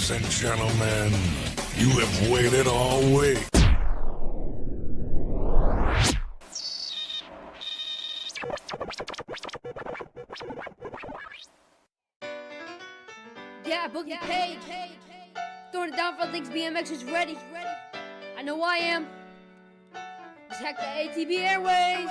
Ladies and gentlemen, you have waited all week. Yeah, Boogie Page. Throwing it down for Things BMX is ready. I know I am. Just hack the ATB Airways.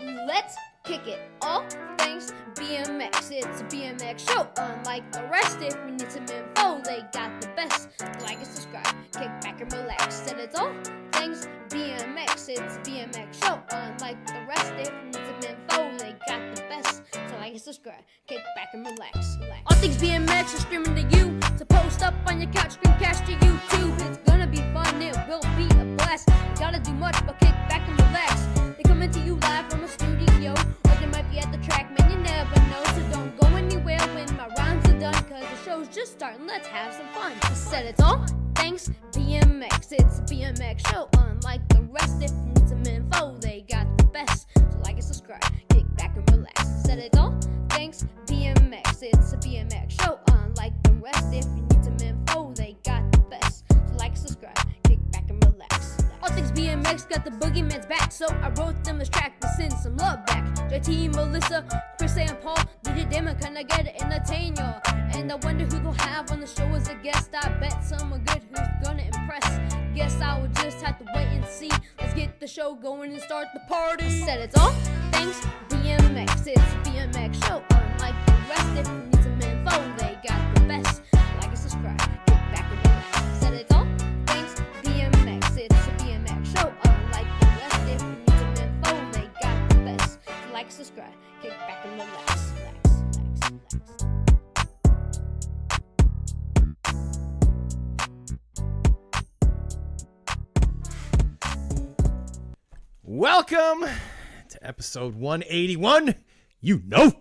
Let's kick it. All things BMX. It's a BMX show. Unlike the rest, if you need some info, they got the best. Like and subscribe, kick back and relax. Said it's all things BMX. It's a BMX show. Unlike the rest, if you need some info, they got the best. So like and subscribe, kick back and relax. All things BMX are streaming to you. So post up on your couch, screencast to YouTube. It's gonna be fun, it will be a blast. You gotta do much but kick back and relax. They coming to you live from a studio, or they might be at the track, man, you never know. So don't go anywhere when my rhymes are done, cause the show's just starting, let's have some fun. I said it's all thanks BMX, it's a BMX show. Unlike the rest, if you need some info, they got the best. So like and subscribe, kick back and relax. I said it's all thanks BMX, it's a BMX show. Unlike the rest, if you need some info, they got the best. So like and subscribe, kick back and relax. All things BMX got the boogeyman's back, so I wrote them this track to send some love back. JT, Melissa, Chris, and Paul did it, them and kinda get it, entertain y'all. And I wonder who they'll have on the show as a guest. I bet someone good who's gonna impress. Guess I will just have to wait and see. Let's get the show going and start the party. Said it's all thanks BMX, it's a BMX show. Unlike the rest, if you need some info, they got the best. Like and subscribe, kick back and relax. Said it's all thanks BMX, it's a BMX show. Unlike the rest, if you need some info, they got the best. So like and subscribe, kick back and relax. Welcome to episode 181. You know,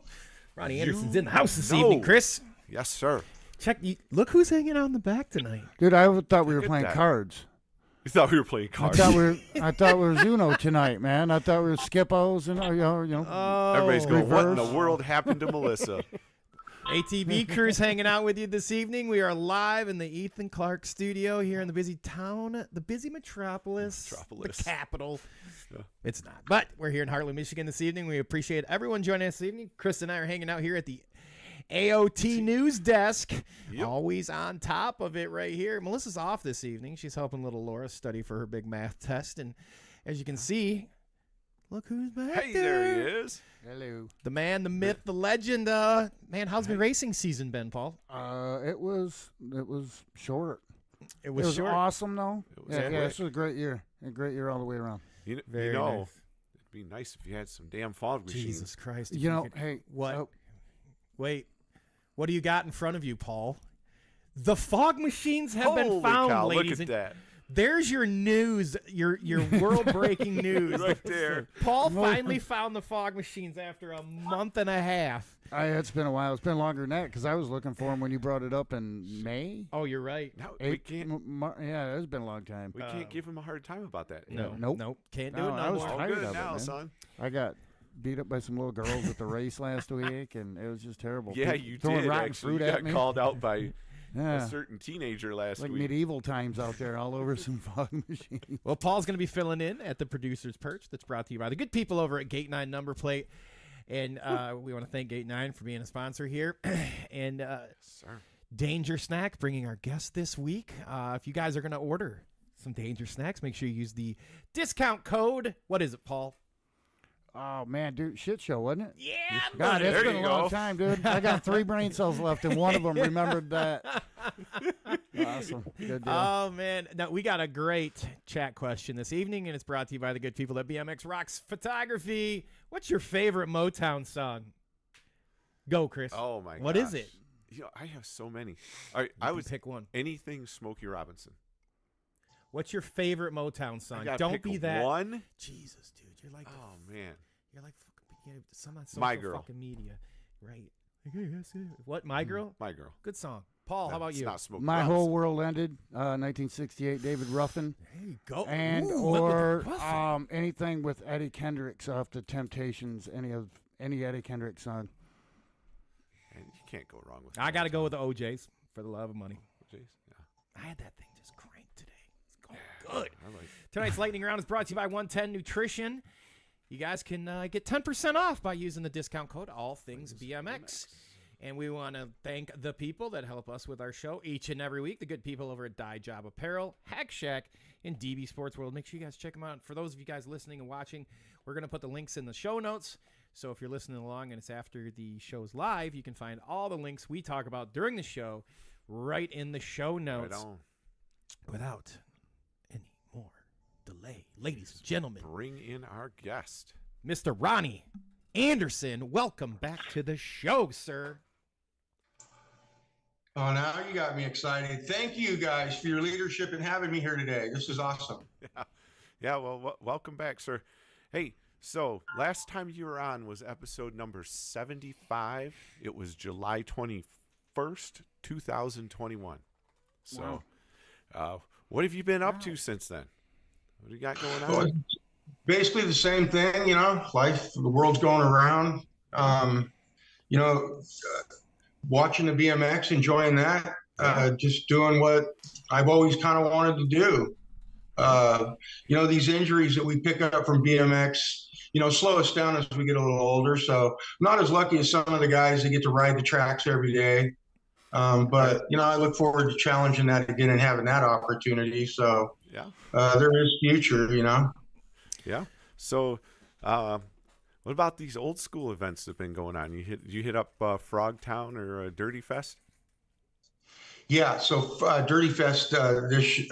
Ronnie Anderson's in the house this evening, Chris. Yes, sir. Look who's hanging out in the back tonight. Dude, I thought we were Look at playing that. cards. You thought we were playing cards? I thought we were Uno tonight, man. I thought we were Skippos and Everybody's going, what in the reverse. world happened to Melissa? ATV crew's hanging out with you this evening. We are live in the Ethan Clark studio here in the busy town, the busy metropolis. The capital. Yeah. It's not, but we're here in Hartland, Michigan this evening. We appreciate everyone joining us this evening. Chris and I are hanging out here at the AOT News Desk. Yep. Always on top of it right here. Melissa's off this evening. She's helping little Laura study for her big math test. And as you can see, look who's back Hey, there. there he is. Hello. The man, the myth, the legend. Man, how's the racing season been, Paul? It was short. It It was was short. awesome though. It was Yeah, quick. this was a great year. A great year all the way around. You Very know, nice. it'd be nice if you had some damn fog machines. Jesus Christ. if You know, could- hey, What? oh, Wait. What do you got in front of you, Paul? The fog machines have Holy been found, cow, ladies. look at and that. There's your news, your world-breaking news. Right there. Paul finally found the fog machines after a month and a half. it's been a while. It's been longer than that because I was looking for them when you brought it up in May. Oh, you're right. No, we can't. Yeah, it's been a long time. We can't give him a hard time about that. No, Nope. Can't do No, it no I was more. All tired good of it, now, man. son. I got beat up by some little girls at the race last week, and it was just terrible. Yeah, People you throwing did. rotten Actually, fruit you at got me. called out by Yeah. a certain teenager last Like week. medieval times out there all over some fog machines. Well, Paul's going to be filling in at the producer's perch. That's brought to you by the good people over at Gate 9 Number Plate. And we want to thank Gate 9 for being a sponsor here. And Sir. Danger Snack bringing our guest this week. If you guys are going to order some Danger Snacks, make sure you use the discount code. What is it, Paul? Oh, man, dude, shit show, wasn't it? Yeah, God, There it's been you a long go. time, dude. I got 3 brain cells left, and one of them remembered that. Awesome. Good deal. Oh, man. Now, we got a great chat question this evening, and it's brought to you by the good people at BMX Rocks Photography. What's your favorite Motown song? Go, Chris. Oh, my God. What is it? You know, I have so many. All right, I You would can pick one. anything Smokey Robinson. What's your favorite Motown I song? gotta Don't pick be that. one. Jesus, dude. You're like, Oh man, you're like some on social My Girl. fucking media. Right. What, My Girl? my girl. Good song. Paul, how about It's you? Not Smokey My Robinson. Whole World Ended, 1968, David Ruffin. There you go. And Ooh, what with or the Ruffin? anything with Eddie Kendricks off the Temptations, any of Any Eddie Kendrick song. And you can't go wrong with. I got to go with the OJs for the love of money. Jays. Yeah. I had that thing just cranked today. It's going good. I like. Tonight's Lightning Round is brought to you by 110 Nutrition. You guys can get 10% off by using the discount code All Things BMX. And we want to thank the people that help us with our show each and every week. The good people over at Dye Job Apparel, Hack Shack, and DB Sports World. Make sure you guys check them out. For those of you guys listening and watching, we're going to put the links in the show notes. So if you're listening along and it's after the show's live, you can find all the links we talk about during the show right in the show notes. Right on. Without any more delay, ladies and gentlemen, Bring in our guest. Mr. Ronnie Anderson, welcome back to the show, sir. Oh, now you got me excited. Thank you guys for your leadership and having me here today. This is awesome. Yeah. Well, welcome back, sir. Hey, so last time you were on was episode number 75. It was July 21st, 2021. So, what have you been up to since then? What do you got going on? Well, basically the same thing, life, the world's going around. Watching the BMX, enjoying that, just doing what I've always kind of wanted to do. These injuries that we pick up from BMX, slow us down as we get a little older. So I'm not as lucky as some of the guys that get to ride the tracks every day. But I look forward to challenging that again and having that opportunity. So there is future, Yeah. So, what about these old school events that have been going on? You hit up Frogtown or Dirty Fest? Yeah, so Dirty Fest this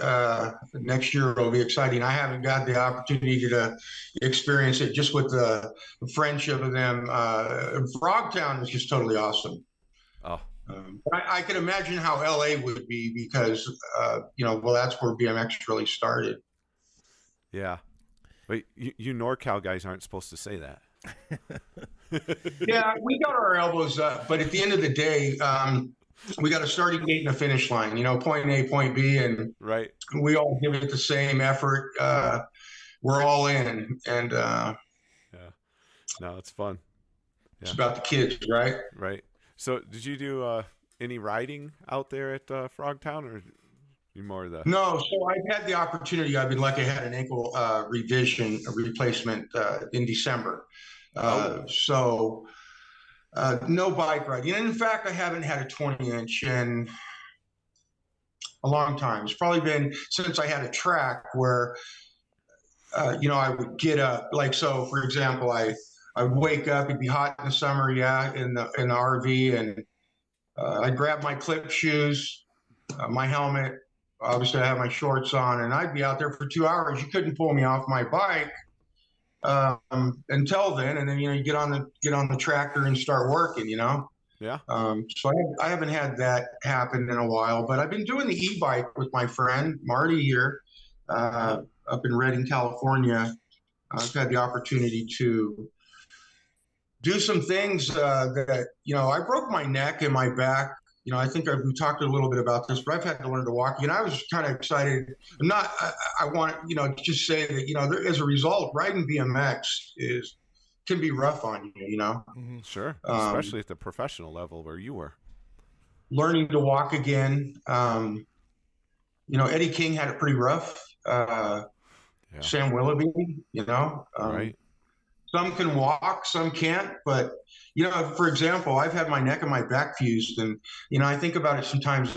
next year will be exciting. I haven't got the opportunity to experience it just with the friendship of them. Frogtown is just totally awesome. Oh, I can imagine how LA would be because, that's where BMX really started. yeah. But you NorCal guys aren't supposed to say that. Yeah, we got our elbows up, but at the end of the day, we got a starting gate and a finish line, point A, point B, and Right. we all give it the same effort. We're all in, and No, it's fun. it's about the kids, right? Right. So, did you do any riding out there at Frogtown, or you more the? No, so I've had the opportunity. I've been lucky. I had an ankle replacement in December. So no bike riding. And in fact, I haven't had a 20-inch in a long time. It's probably been since I had a track where, I would get up. Like, so for example, I would wake up, it'd be hot in the summer. Yeah. In the RV, and I'd grab my clip shoes, my helmet. Obviously I have my shorts on, and I'd be out there for 2 hours. You couldn't pull me off my bike. Until then, and then you get on the tractor and start working. Yeah. So I haven't had that happen in a while, but I've been doing the e-bike with my friend Marty here, up in Redding, California. I've had the opportunity to do some things that I broke my neck and my back. I think we talked a little bit about this, but I've had to learn to walk again. I was kind of excited. I want to just say that, as a result, riding BMX can be rough on you, Mm-hmm. Sure. Especially at the professional level where you were. Learning to walk again. Eddie King had it pretty rough. Sam Willoughby, Right. Some can walk, some can't. But, for example, I've had my neck and my back fused. And, I think about it sometimes.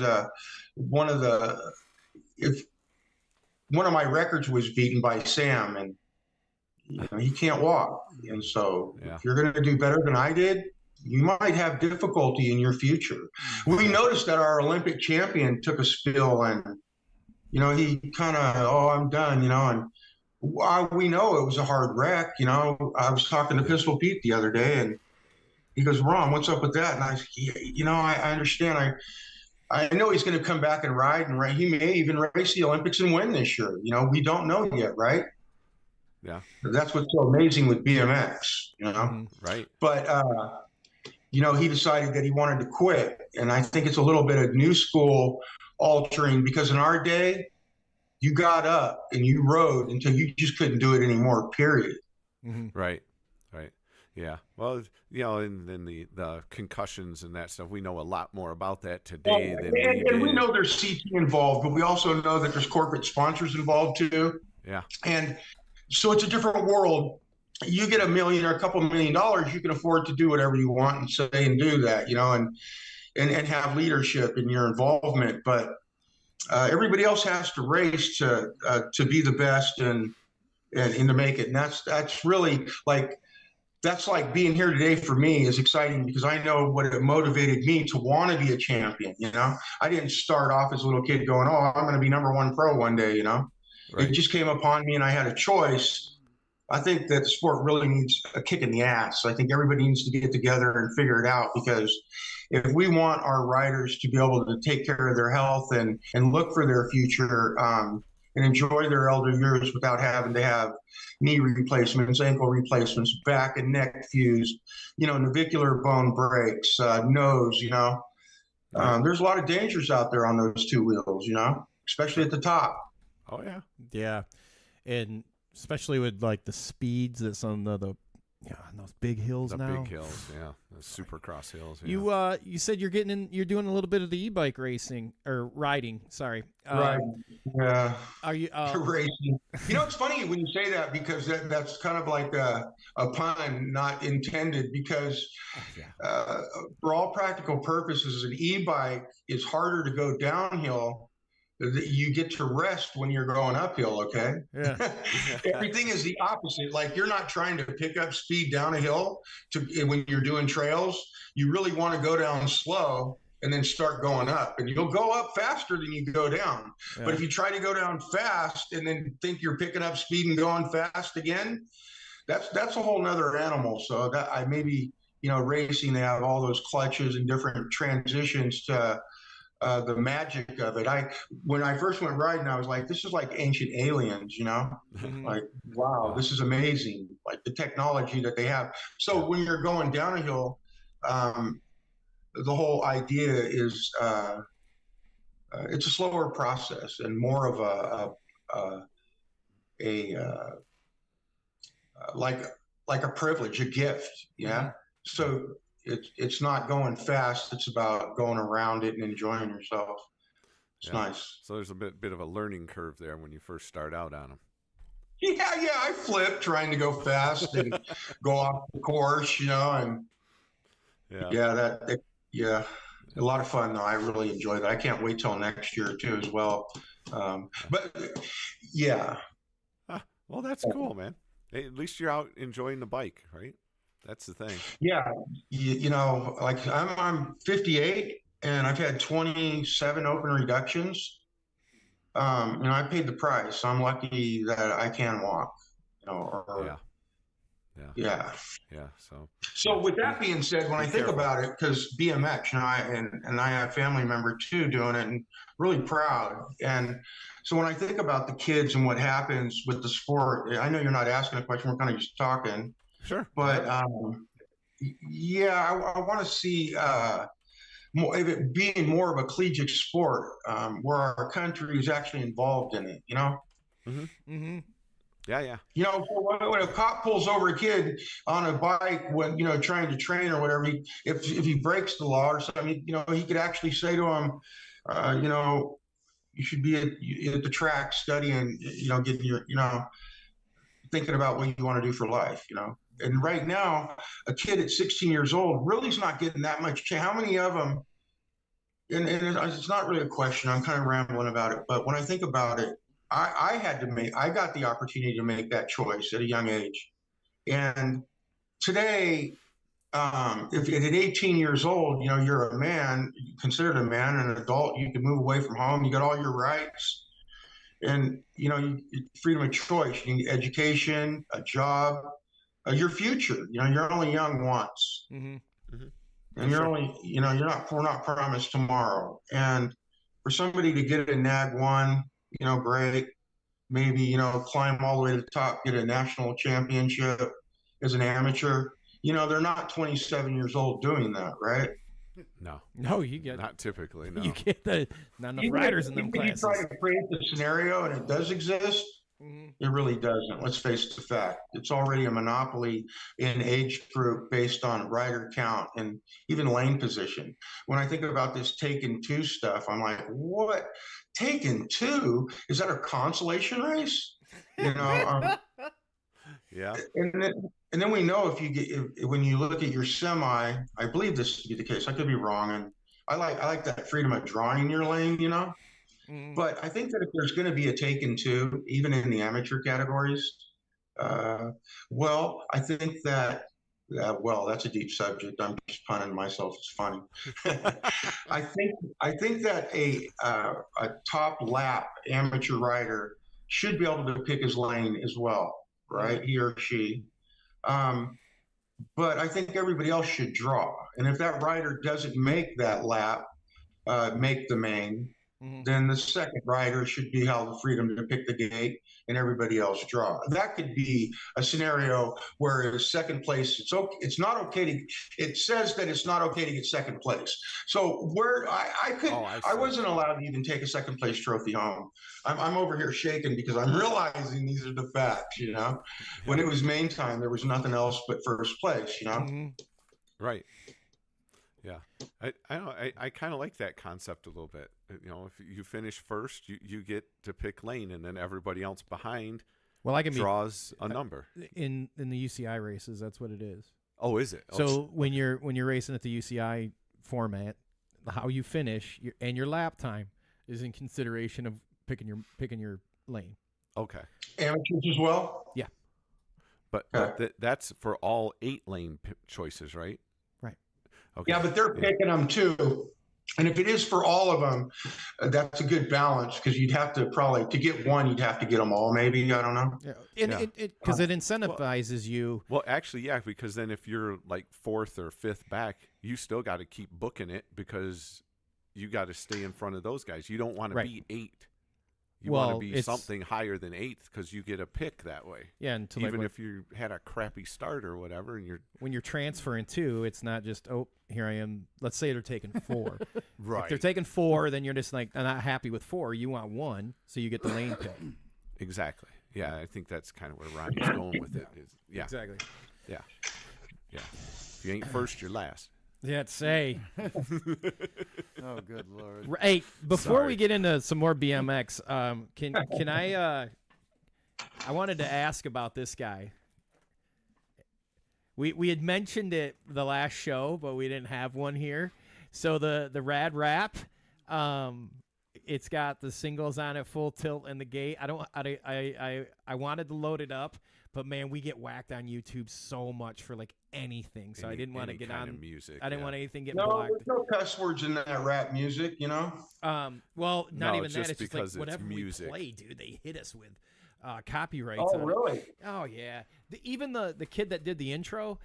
One of my records was beaten by Sam, and he can't walk. And so if you're going to do better than I did, you might have difficulty in your future. We noticed that our Olympic champion took a spill, and, he kind of, I'm done, and we know it was a hard wreck. I was talking to Pistol Pete the other day, and he goes, Ron, what's up with that? And I said, I understand. I know he's going to come back and ride, and he may even race the Olympics and win this year. We don't know yet, right? Yeah. That's what's so amazing with BMX, Right. But, he decided that he wanted to quit. And I think it's a little bit of new school altering, because in our day, you got up and you rode until you just couldn't do it anymore, period. Mm-hmm. Right. Right. Yeah. Well, and then the concussions and that stuff, we know a lot more about that Well, today than and we did. know there's CT involved, but we also know that there's corporate sponsors involved too. Yeah. And so it's a different world. You get $1 million or a couple $1 million, you can afford to do whatever you want and say and do that, and have leadership in your involvement. But everybody else has to race to be the best and to make it. And that's really that's like being here today for me is exciting because I know what it motivated me to want to be a champion. I didn't start off as a little kid going, "Oh, I'm going to be #1 pro one day." Right. It just came upon me and I had a choice. I think that the sport really needs a kick in the ass. I think everybody needs to get together and figure it out, because if we want our riders to be able to take care of their health and look for their future, and enjoy their elder years without having to have knee replacements, ankle replacements, back and neck fused, navicular bone breaks, nose, there's a lot of dangers out there on those two wheels, especially at the top. Oh, yeah. Yeah. And especially with like the speeds that's on the on those big hills The now. big hills, yeah. The supercross hills. Yeah. You said you're doing a little bit of the e-bike racing or riding. Sorry. Right. Yeah. Are you Racing. It's funny when you say that, because that's kind of like a pun, not intended, because for all practical purposes, an e-bike is harder to go downhill. You get to rest when you're going uphill, okay? Yeah. Everything is the opposite. Like, you're not trying to pick up speed down a hill when you're doing trails. You really want to go down slow and then start going up. And you'll go up faster than you go down. Yeah. But if you try to go down fast and then think you're picking up speed and going fast again, that's a whole nother animal. So that racing, they have all those clutches and different transitions to the magic of it. When I first went riding, I was like, this is like ancient aliens, like, wow, this is amazing. Like the technology that they have. So when you're going down a hill, the whole idea is it's a slower process and more of like a privilege, a gift. Yeah. Mm-hmm. So it's not going fast. It's about going around it and enjoying yourself. It's nice. So there's a bit of a learning curve there when you first start out on them. Yeah. I flipped trying to go fast and go off the course, and a lot of fun though. I really enjoy that. I can't wait till next year too as well. But yeah. Well, that's cool, man. Hey, at least you're out enjoying the bike, right? That's the thing. Yeah, like I'm 58 and I've had 27 open reductions. I paid the price. So I'm lucky that I can walk. Yeah. So with that being said, when I think about it, because BMX, and I have a family member too doing it, and really proud. And so when I think about the kids and what happens with the sport, I know you're not asking a question. We're kind of just talking. Sure. But I want to see more of it being more of a collegiate sport, where our country is actually involved in it. Mm-hmm. Mm-hmm. Yeah. When a cop pulls over a kid on a bike when trying to train or whatever, if he breaks the law or something, he could actually say to him, you should be at the track studying, getting your, thinking about what you want to do for life, And right now, a kid at 16 years old really is not getting that much chance. How many of them? And it's not really a question. I'm kind of rambling about it, but when I think about it, I got the opportunity to make that choice at a young age. And today, if at 18 years old, you're a man, considered a man, an adult, you can move away from home, you got all your rights, and freedom of choice, you get education, a job, your future. You're only young once. Mm-hmm. Mm-hmm. And we're not promised tomorrow. And for somebody to get a NAG 1, great, maybe, climb all the way to the top, get a national championship as an amateur. They're not 27 years old doing that, right? No, you get not typically. No, you get not enough riders in them classes. You try to create the scenario, and it does exist. Mm-hmm. It really doesn't. Let's face the fact. It's already a monopoly in age group based on rider count and even lane position. When I think about this Taken 2 stuff, I'm like, what? Taken 2? Is that a consolation race? You know, Yeah. and then we know if you get when you look at your semi, I believe this to be the case. I could be wrong, and I like that freedom of drawing your lane, you know. But I think that if there's going to be a Taken 2, even in the amateur categories, well, I think that well, that's a deep subject. I'm just punning myself. It's funny. I think that a top lap amateur rider should be able to pick his lane as well, right? He or she. But I think everybody else should draw. And if that rider doesn't make that lap, make the main, then the second rider should be held the freedom to pick the gate and everybody else draw. That could be a scenario where second place, it's not okay to, it says that it's not okay to get second place. So where I wasn't allowed to even take a second place trophy home. I'm over here shaking because I'm realizing these are the facts, you know. When it was main time, there was nothing else but first place, you know. Right. Yeah, I kind of like that concept a little bit. You know, if you finish first, you get to pick lane, and then everybody else behind draws a number. In the UCI races, that's what it is. Oh, is it? So when you're racing at the UCI format, how you finish and your lap time is in consideration of picking your lane. Okay. Amateurs as well. Yeah. But that's for all 8 lane choices, right? Okay. Yeah, but they're picking them too. And if it is for all of them, that's a good balance because you'd have to probably, to get one, you'd have to get them all, maybe. I don't know. Yeah. Because it incentivizes you. Well, actually, yeah, because then if you're like 4th or 5th back, you still got to keep booking it because you got to stay in front of those guys. You don't want to be 8. You want to be something higher than 8th because you get a pick that way. Yeah, even if you had a crappy start or whatever, and when you're transferring too, it's not just here I am. Let's say they're taking 4. Right. If they're taking 4, then you're just like I'm not happy with 4. You want 1, so you get the lane pick. Exactly. Yeah, I think that's kind of where Ronnie's going with it. Yeah. Exactly. Yeah. Yeah. If you ain't first, you're last. Yeah, say. Oh, good Lord. Hey, before we get into some more BMX, can I wanted to ask about this guy. We had mentioned it the last show, but we didn't have one here. So the Rad Wrap, it's got the singles on it, full tilt, and the gate. I wanted to load it up, but man, we get whacked on YouTube so much for like anything. So I didn't want to get on music. I didn't want anything getting No, blocked. there's no cuss words in that rap music, you know. Well, not even that. It's just because like whatever music. we play, dude. They hit us with copyrights. Oh, on really? It. Oh yeah. Even the kid that did the intro,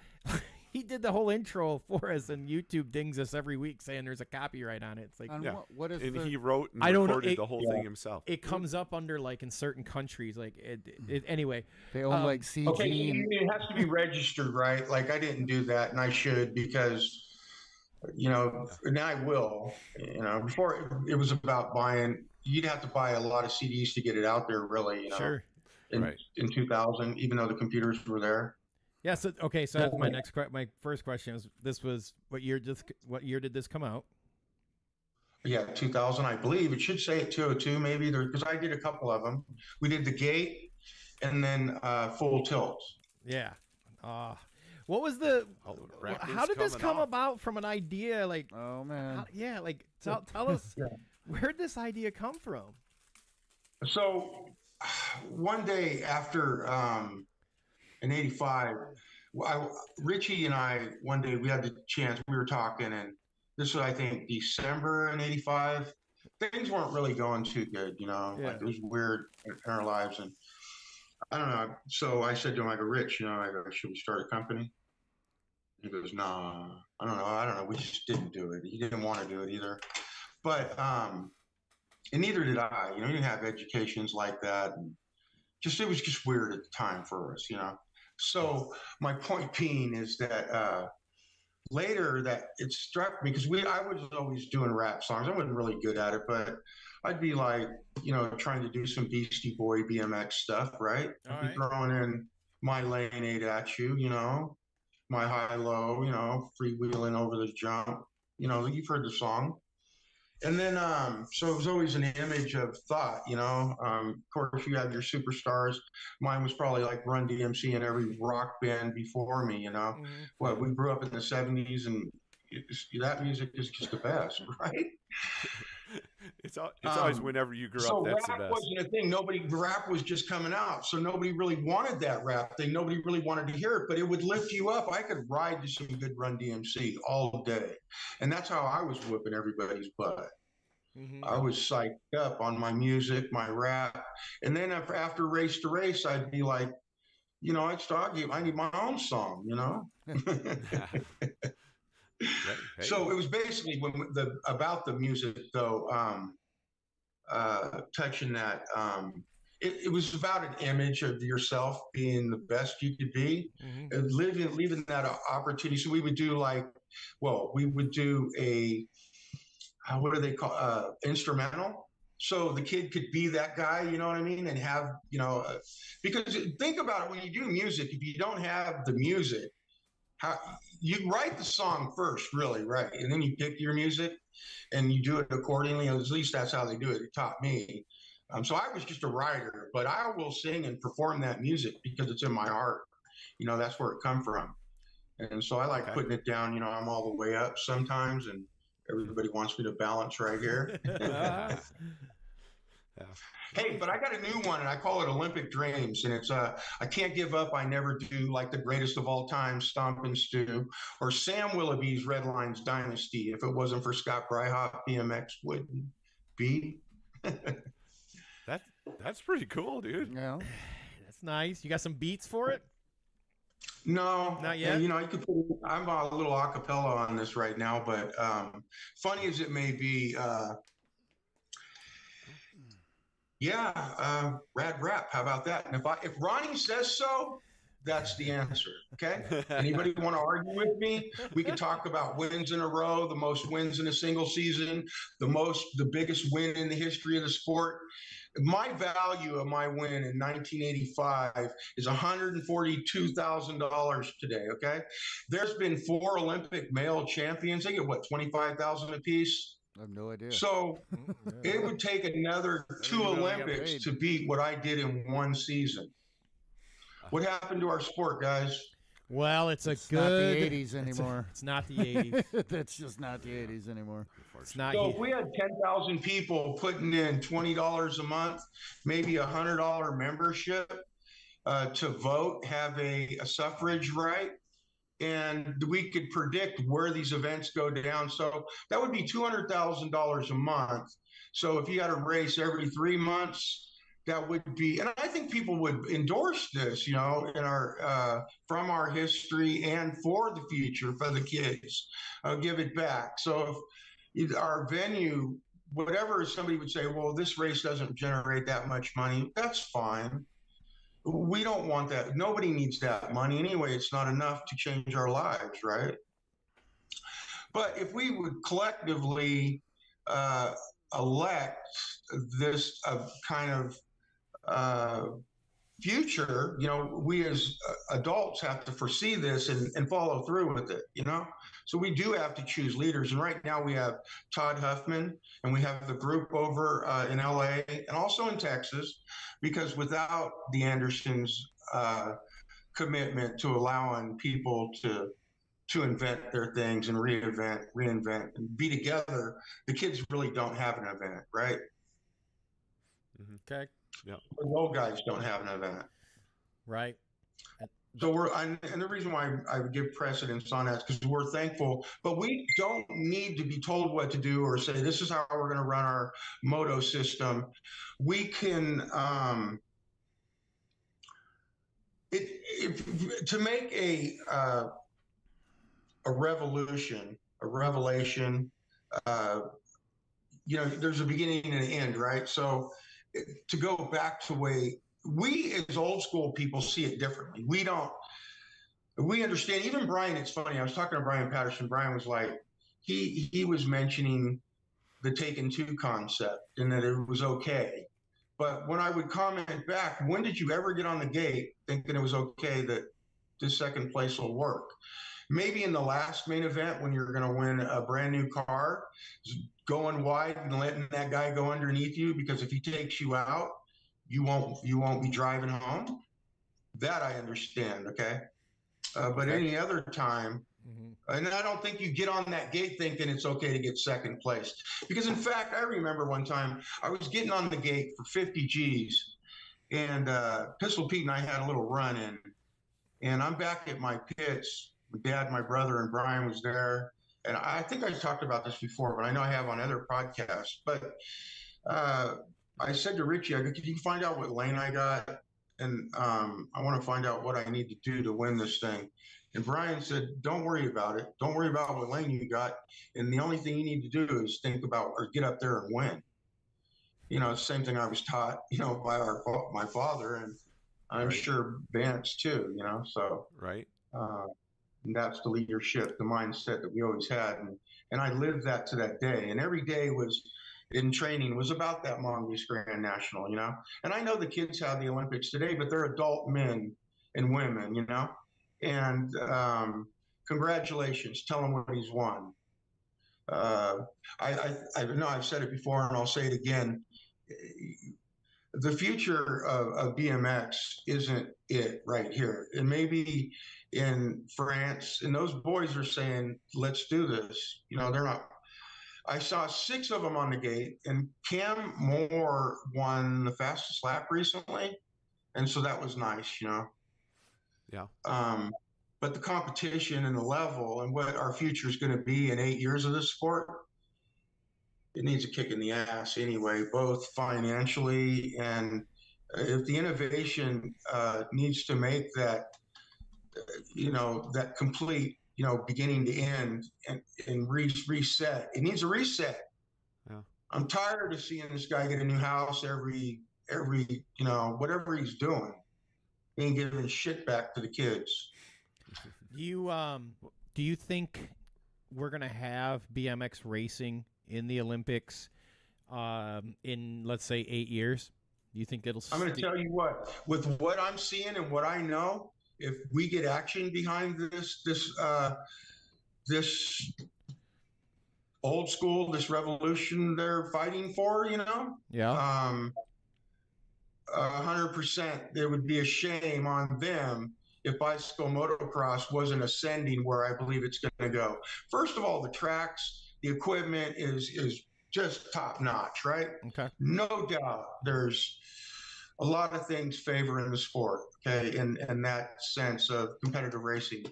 he did the whole intro for us, and YouTube dings us every week saying there's a copyright on it. It's like, what is and the... he wrote and I don't know. recorded the whole thing himself. It comes up under like in certain countries, like anyway. They own like CG. Okay, it has to be registered, right? Like I didn't do that, and I should because, you know, and I will. You know, before it was about buying. You'd have to buy a lot of CDs to get it out there, really. You know, Sure. In 2000, even though the computers were there. Yeah. So okay. So that's my first question is: this was what year did this come out? Yeah, 2000, I believe. It should say it 202, maybe, because I did a couple of them. We did the gate and then full tilt. Yeah. What was how did this come about from an idea? Like, oh man. Tell us where'd this idea come from? So one day after in 85, Richie and I, one day we had the chance, we were talking, and this was, I think, December in 85. Things weren't really going too good, you know, like it was weird in our lives. And I don't know. So I said to him, I go, Rich, you know, should we start a company? He goes, nah, I don't know. We just didn't do it. He didn't want to do it either. But, and neither did I. You know, you didn't have educations like that. And it was just weird at the time for us, you know. So my point being is that later that it struck me because I was always doing rap songs. I wasn't really good at it, but I'd be like, trying to do some Beastie Boy BMX stuff, right? All I'd be right. throwing in my lane 8 at you, my high low, freewheeling over the jump. You've heard the song. And then, so it was always an image of thought, of course, you have your superstars. Mine was probably like Run DMC and every rock band before me, Well, we grew up in the 70s and that music is just the best, right? It's always whenever you grew So up, that's the rap best. wasn't a thing. Rap was just coming out. So nobody really wanted that rap thing. Nobody really wanted to hear it, but it would lift you up. I could ride to some good Run DMC all day. And that's how I was whipping everybody's butt. I was psyched up on my music, my rap. And then after race to race, I'd be like, I need my own song, Hey. So it was basically about the music, though, touching that. It was about an image of yourself being the best you could be, and leaving that opportunity. So we would do what do they call instrumental? So the kid could be that guy, you know what I mean, and have because think about it, when you do music, if you don't have the music, how you write the song first, really, right, and then you pick your music and you do it accordingly. At least that's how they do it. It taught me. So I was just a writer, but I will sing and perform that music because it's in my heart. That's where it come from. And so I like putting it down. I'm all the way up sometimes, and everybody wants me to balance right here. Yeah. Hey, but I got a new one, and I call it Olympic Dreams. And it's I Can't Give Up, I Never Do, like the greatest of all time, Stomp and Stew, or Sam Willoughby's Red Lines Dynasty. If it wasn't for Scott Bryhoff, BMX wouldn't be. That's pretty cool, dude. Yeah. That's nice. You got some beats for it? No, Not yet. And, you could I'm a little acapella on this right now, but funny as it may be, rad rap. How about that? And if Ronnie says so, that's the answer. Okay. Anybody want to argue with me? We can talk about wins in a row, the most wins in a single season, the biggest win in the history of the sport. My value of my win in 1985 is $142,000 today. Okay. There's been 4 Olympic male champions. They get what, 25,000 apiece? I have no idea. So it would take another 2 Olympics to beat what I did in one season. What happened to our sport, guys? Well, it's not good. the 80s anymore. It's not the 80s. That's just not the 80s anymore. It's not. So if we had 10,000 people putting in $20 a month, maybe a $100 membership to vote, have a suffrage right, and we could predict where these events go down. So that would be $200,000 a month. So if you had a race every 3 months, that would be, and I think people would endorse this, in our from our history and for the future for the kids, give it back. So if our venue, whatever, somebody would say, well, this race doesn't generate that much money. That's fine. We don't want that. Nobody needs that money anyway. It's not enough to change our lives, right? But if we would collectively elect this kind of future, we as adults have to foresee this and follow through with it, So we do have to choose leaders. And right now we have Todd Huffman, and we have the group over in LA and also in Texas, because without the Andersons' commitment to allowing people to invent their things and reinvent and be together, the kids really don't have an event, right? Okay. Yeah. The old guys don't have an event. Right. So and the reason why I would give precedence on that is because we're thankful, but we don't need to be told what to do or say, this is how we're going to run our moto system. We can, to make a revelation, there's a beginning and an end, right? So to go back to we as old school people see it differently. We understand, even Brian, it's funny, I was talking to Brian Patterson. Brian was like, he was mentioning the Taken Two concept and that it was okay. But when I would comment back, when did you ever get on the gate thinking it was okay that this second place will work? Maybe in the last main event when you're going to win a brand new car, going wide and letting that guy go underneath you, because if he takes you out, you won't be driving home. That I understand, okay? But any other time, and I don't think you get on that gate thinking it's okay to get second place. Because in fact, I remember one time I was getting on the gate for 50 G's, and Pistol Pete and I had a little run in, and I'm back at my pits. My dad, my brother, and Brian was there. And I think I talked about this before, but I know I have on other podcasts. But I said to Richie, I go, can you find out what lane I got? And I want to find out what I need to do to win this thing. And Brian said, don't worry about it. Don't worry about what lane you got. And the only thing you need to do is think about or get up there and win. You know, same thing I was taught, you know, by my father, and I'm sure Vance too, you know, so. Right. And that's the leadership, the mindset that we always had. And I lived that to that day. And every day was in training was about that Mongoose Grand National, you know. And I know the kids have the Olympics today, but they're adult men and women, you know. And congratulations, tell him what he's won. I know I've said it before and I'll say it again. The future of BMX isn't it right here. And maybe in France, and those boys are saying, let's do this. You know, they're not. I saw 6 of them on the gate, and Cam Moore won the fastest lap recently. And so that was nice, you know. Yeah. But the competition and the level and what our future is going to be in 8 years of this sport, it needs a kick in the ass anyway, both financially and if the innovation needs to make that, you know, that complete, you know, beginning to end and reset. It needs a reset. Yeah. I'm tired of seeing this guy get a new house every, you know, whatever he's doing. He ain't giving shit back to the kids. Do you think we're gonna have BMX racing in the Olympics in, let's say, 8 years? Do you think it'll? I'm going to tell you what. With what I'm seeing and what I know, if we get action behind this old school, this revolution they're fighting for, you know, 100%, there would be a shame on them if bicycle motocross wasn't ascending where I believe it's going to go. First of all, the tracks, the equipment is just top notch, right? Okay. No doubt there's a lot of things favoring the sport, okay, in that sense of competitive racing.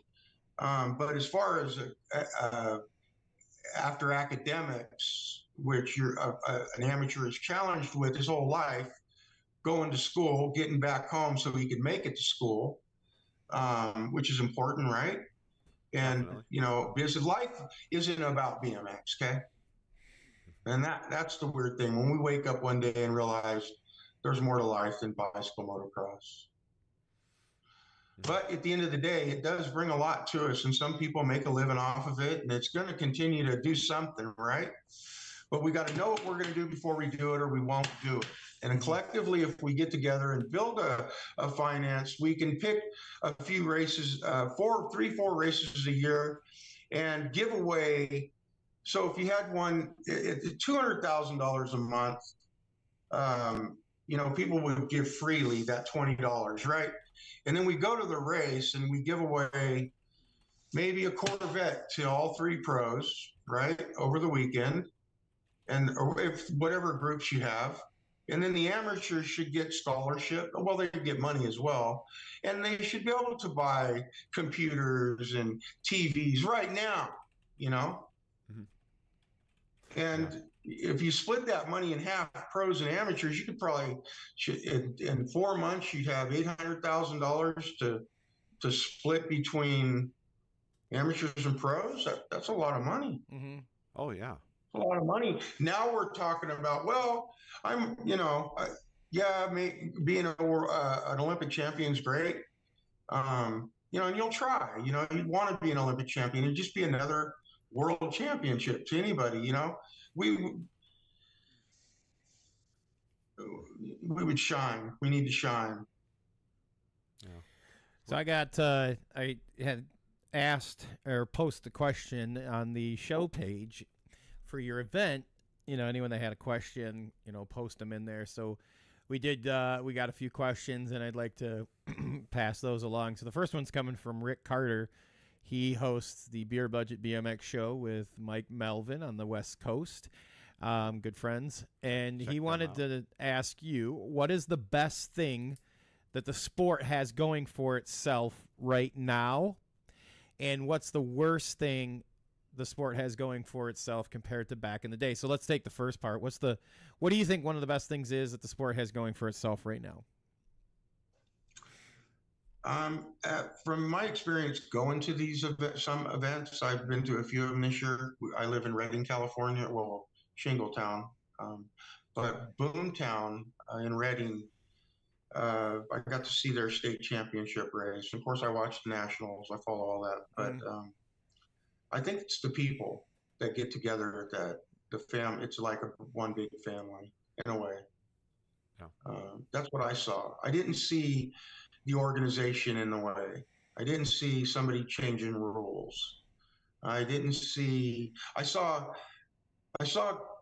But as far as after academics, which an amateur is challenged with his whole life, going to school, getting back home so he can make it to school, which is important, right? And, Definitely. you know, because life isn't about BMX, okay? And that's the weird thing. When we wake up one day and realize there's more to life than bicycle motocross. But at the end of the day, it does bring a lot to us, and some people make a living off of it, and it's going to continue to do something, right? But we got to know what we're going to do before we do it, or we won't do it. And collectively, if we get together and build a finance, we can pick a few races, 4 races a year, and give away. So if you had one, $200,000 a month, you know, people would give freely that $20, right? And then we go to the race and we give away maybe a Corvette to all 3 pros, right, over the weekend, or if whatever groups you have. And then the amateurs should get scholarship. Well, they get money as well. And they should be able to buy computers and TVs right now, you know? Mm-hmm. And if you split that money in half, pros and amateurs, you could probably, in 4 months, you'd have $800,000 to split between amateurs and pros. That's a lot of money. Mm-hmm. Oh, yeah. A lot of money. Now we're talking about, well, I'm, you know, being an Olympic champion is great. You know, and you'll try, you know, you want to be an Olympic champion and just be another world championship to anybody, you know. we would shine. We need to shine. So I had asked or posted a question on the show page for your event. You know, anyone that had a question, you know, post them in there. So we did. We got a few questions, and I'd like to pass those along. So the first one's coming from Rick Carter. He hosts the Beer Budget BMX show with Mike Melvin on the West Coast. Good friends. And he wanted to ask you, what is the best thing that the sport has going for itself right now? And what's the worst thing the sport has going for itself compared to back in the day? So let's take the first part. What do you think one of the best things is that the sport has going for itself right now? From my experience going to these some events, I've been to a few of them this year. I live in Redding, California, well, Shingletown, but Boomtown in Redding, I got to see their state championship race. Of course, I watched the nationals. I follow all that, but I think it's the people that get together at that. It's like one big family in a way. Yeah. That's what I saw. I didn't see the organization in the way. I didn't see somebody changing rules. I saw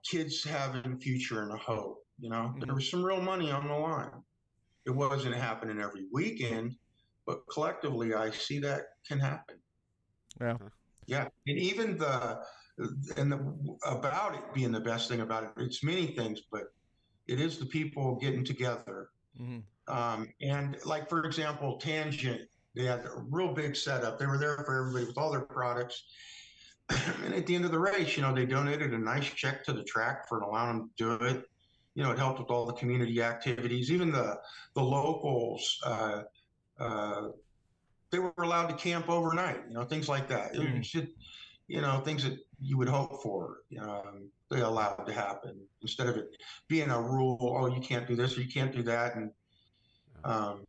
kids having future and a hope. You know, there was some real money on the line. It wasn't happening every weekend, but collectively, I see that can happen. Yeah. Yeah. And even about it being the best thing about it, it's many things, but it is the people getting together. And like, for example, Tangent, they had a real big setup. They were there for everybody with all their products. And at the end of the race, you know, they donated a nice check to the track for allowing them to do it. You know, it helped with all the community activities. Even the locals, they were allowed to camp overnight. You know, things like that. It should, you know, things that you would hope for. They allowed to happen instead of it being a rule. Oh, you can't do this or you can't do that, and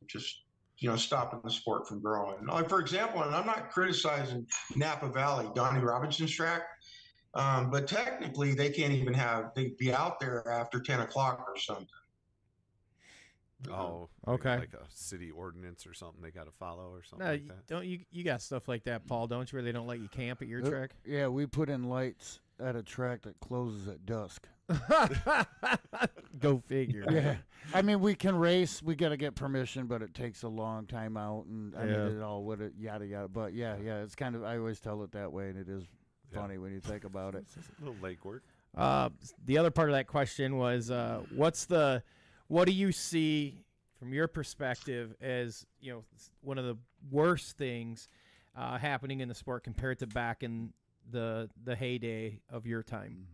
just, you know, stopping the sport from growing. Like, for example, and I'm not criticizing Napa Valley, Donnie Robinson's track. But technically, they can't even they'd be out there after 10 o'clock or something. Oh, okay. Like a city ordinance or something they got to follow or something No, like that. don't you got stuff like that, Paul? Don't you? Where they don't let you camp at your track? Yeah, we put in lights at a track that closes at dusk. Go figure. Yeah, I mean, we can race. We got to get permission, but it takes a long time out, and I mean, it all with it, yada yada. But yeah, it's kind of, I always tell it that way, and it is funny when you think about it. A little legwork. The other part of that question was, what do you see from your perspective as, you know, one of the worst things happening in the sport compared to back in the heyday of your time?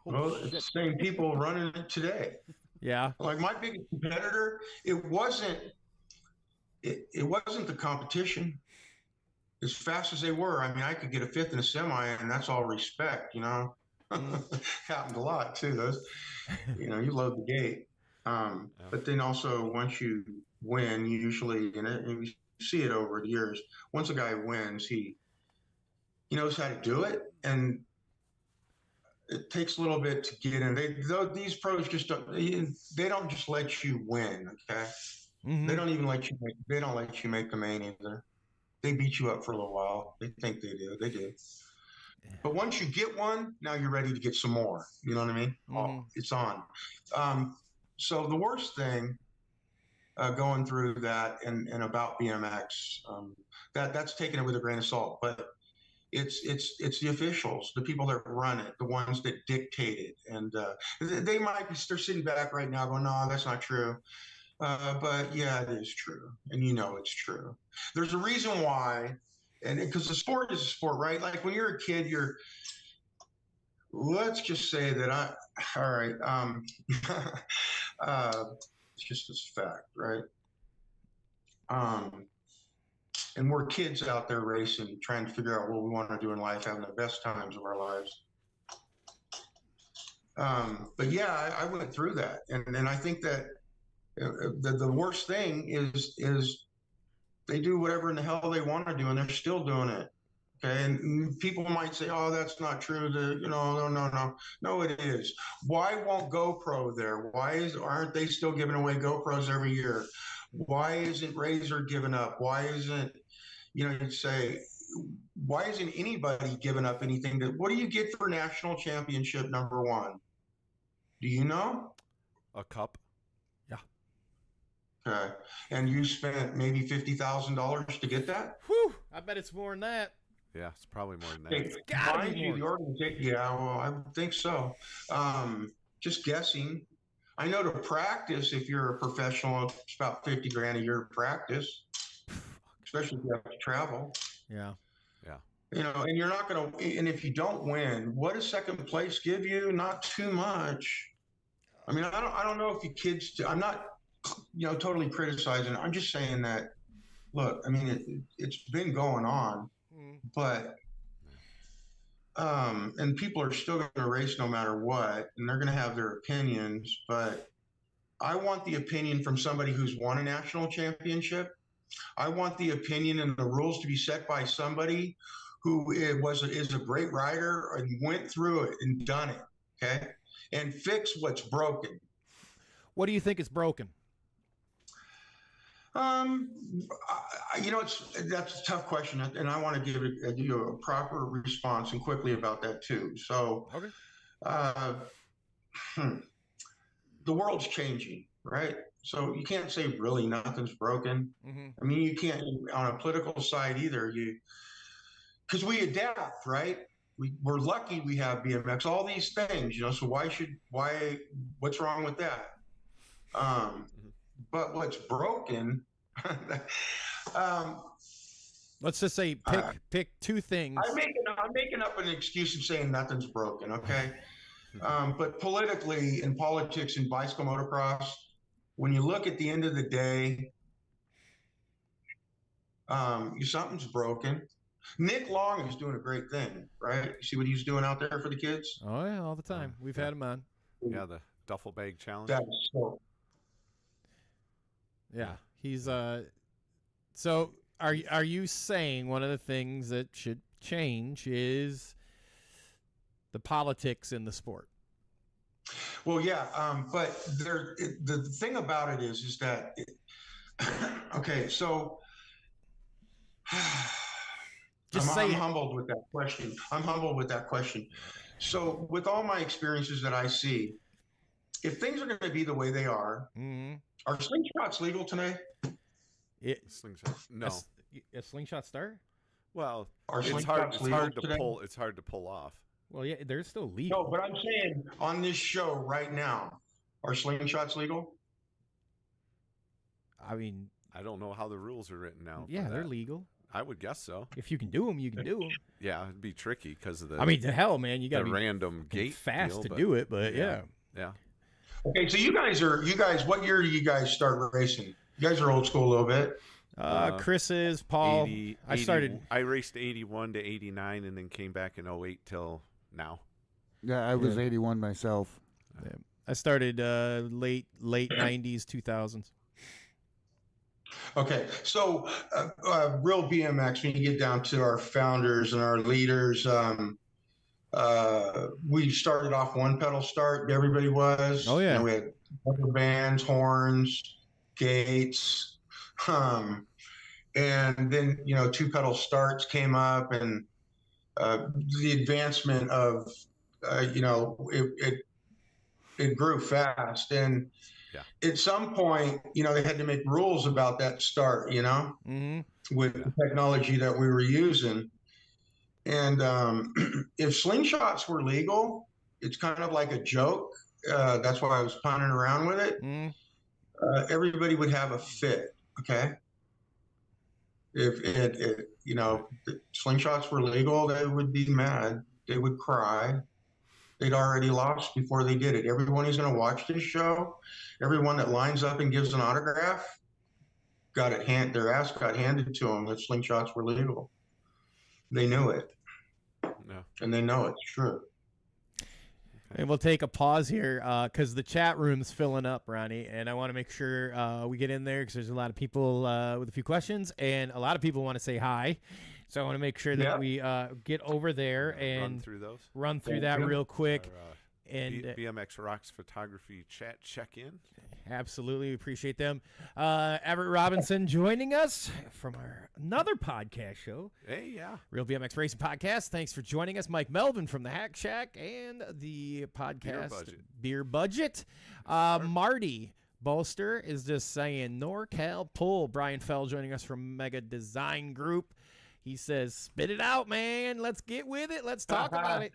Well, it's the same people running it today. Yeah. Like, my biggest competitor, it wasn't the competition. As fast as they were, I mean, I could get a fifth in a semi, and that's all respect, you know. Happened a lot too. Those, you know, you load the gate. But then also, once you win, usually, and we see it over the years, once a guy wins, he knows how to do it, and it takes a little bit to get in. These pros just they don't just let you win. Okay. They don't even let you make the main either. They beat you up for a little while. They think they do. They do. But once you get one, now you're ready to get some more. You know what I mean? Oh, it's on. So the worst thing going through that and about BMX, that's taking it with a grain of salt. But it's the officials, the people that run it, the ones that dictate it, and they're sitting back right now going, no, that's not true. But yeah, it is true, and you know it's true. There's a reason why, and because the sport is a sport, right? Like, when you're a kid, let's just say that all right, it's just this fact, right? And we're kids out there racing, trying to figure out what we want to do in life, having the best times of our lives. But yeah, I went through that, and I think that the worst thing is they do whatever in the hell they want to do, and they're still doing it. Okay, and people might say, "Oh, that's not true." No, it is. Why won't GoPro there? Aren't they still giving away GoPros every year? Why isn't Razor giving up? Why isn't you'd say, why isn't anybody giving up anything? What do you get for national championship number one? Do you know? A cup. Okay, and you spent maybe $50,000 to get that. Whew, I bet it's more than that. Yeah, it's probably more than that. Hey, gotta be mind you, more. the organization. Yeah, well, I would think so. Just guessing. I know to practice, if you're a professional, it's about 50 grand a year to practice, especially if you have to travel. Yeah. And you're not going to, and if you don't win, what does second place give you? Not too much. I mean, I don't know if you kids, I'm not, totally criticizing. I'm just saying that, look, I mean, it's been going on, but, and people are still going to race no matter what, and they're going to have their opinions, but I want the opinion from somebody who's won a national championship. I want the opinion and the rules to be set by somebody who is a great rider and went through it and done it, okay, and fix what's broken. What do you think is broken? That's a tough question, and I want to give you a proper response and quickly about that too. So, Okay. The world's changing, right? So you can't say really nothing's broken. Mm-hmm. I mean, you can't on a political side either. Because we adapt, right? We're lucky we have BMX, all these things, So what's wrong with that? But what's broken, let's just say pick two things. I'm making up an excuse and saying nothing's broken, okay? But politically, in politics, in bicycle motocross, when you look at the end of the day, something's broken. Nick Long is doing a great thing, right? You see what he's doing out there for the kids? Oh yeah, all the time. We've had him on. Yeah, the duffel bag challenge. That is so. Yeah, he's So are you saying one of the things that should change is the politics in the sport? Well, yeah, but the thing about it is that okay, so I'm humbled with that question. So with all my experiences that I see, if things are going to be the way they are, are slingshots legal today? Slingshot? No. A slingshot start? Well, Are it's hard to pull. It's hard to pull off. Well, yeah, they're still legal. No, but I'm saying on this show right now, are slingshots legal? I mean, I don't know how the rules are written now. Yeah, they're legal. I would guess so. If you can do them, you can do them. Yeah, it'd be tricky because of the. I mean, the hell, man, you got to be random gate fast deal, to do it, but yeah. Okay, so you guys, what year do you guys start racing? You guys are old school a little bit. Chris is, Paul. 80, I started. I raced 81 to 89 and then came back in 08 till now. Yeah, I was 81 myself. Yeah. I started late 90s, 2000s. Okay, so real BMX, when you get down to our founders and our leaders, we started off one pedal start. Everybody was. Oh, yeah. We had rubber bands, horns, gates. And then, two pedal starts came up, and the advancement of, it grew fast. And at some point, they had to make rules about that start, with the technology that we were using. And if slingshots were legal, it's kind of like a joke. That's why I was punting around with it. Everybody would have a fit, okay? If slingshots were legal, they would be mad. They would cry. They'd already lost before they did it. Everyone who's going to watch this show, everyone that lines up and gives an autograph, their ass got handed to them if slingshots were legal. They knew it. No. And they know it's true. And we'll take a pause here because the chat room's filling up, Ronnie, and I want to make sure we get in there because there's a lot of people with a few questions, and a lot of people want to say hi. So I want to make sure that we get over there and run through those. Run through that real quick. And BMX Rocks Photography chat check-in. Absolutely appreciate them. Everett Robinson joining us from another podcast show. Hey, yeah. Real BMX Racing Podcast. Thanks for joining us. Mike Melvin from the Hack Shack and the podcast Beer Budget. Marty Bolster is just saying NorCal Pull. Brian Fell joining us from Mega Design Group. He says, spit it out, man. Let's get with it. Let's talk about it.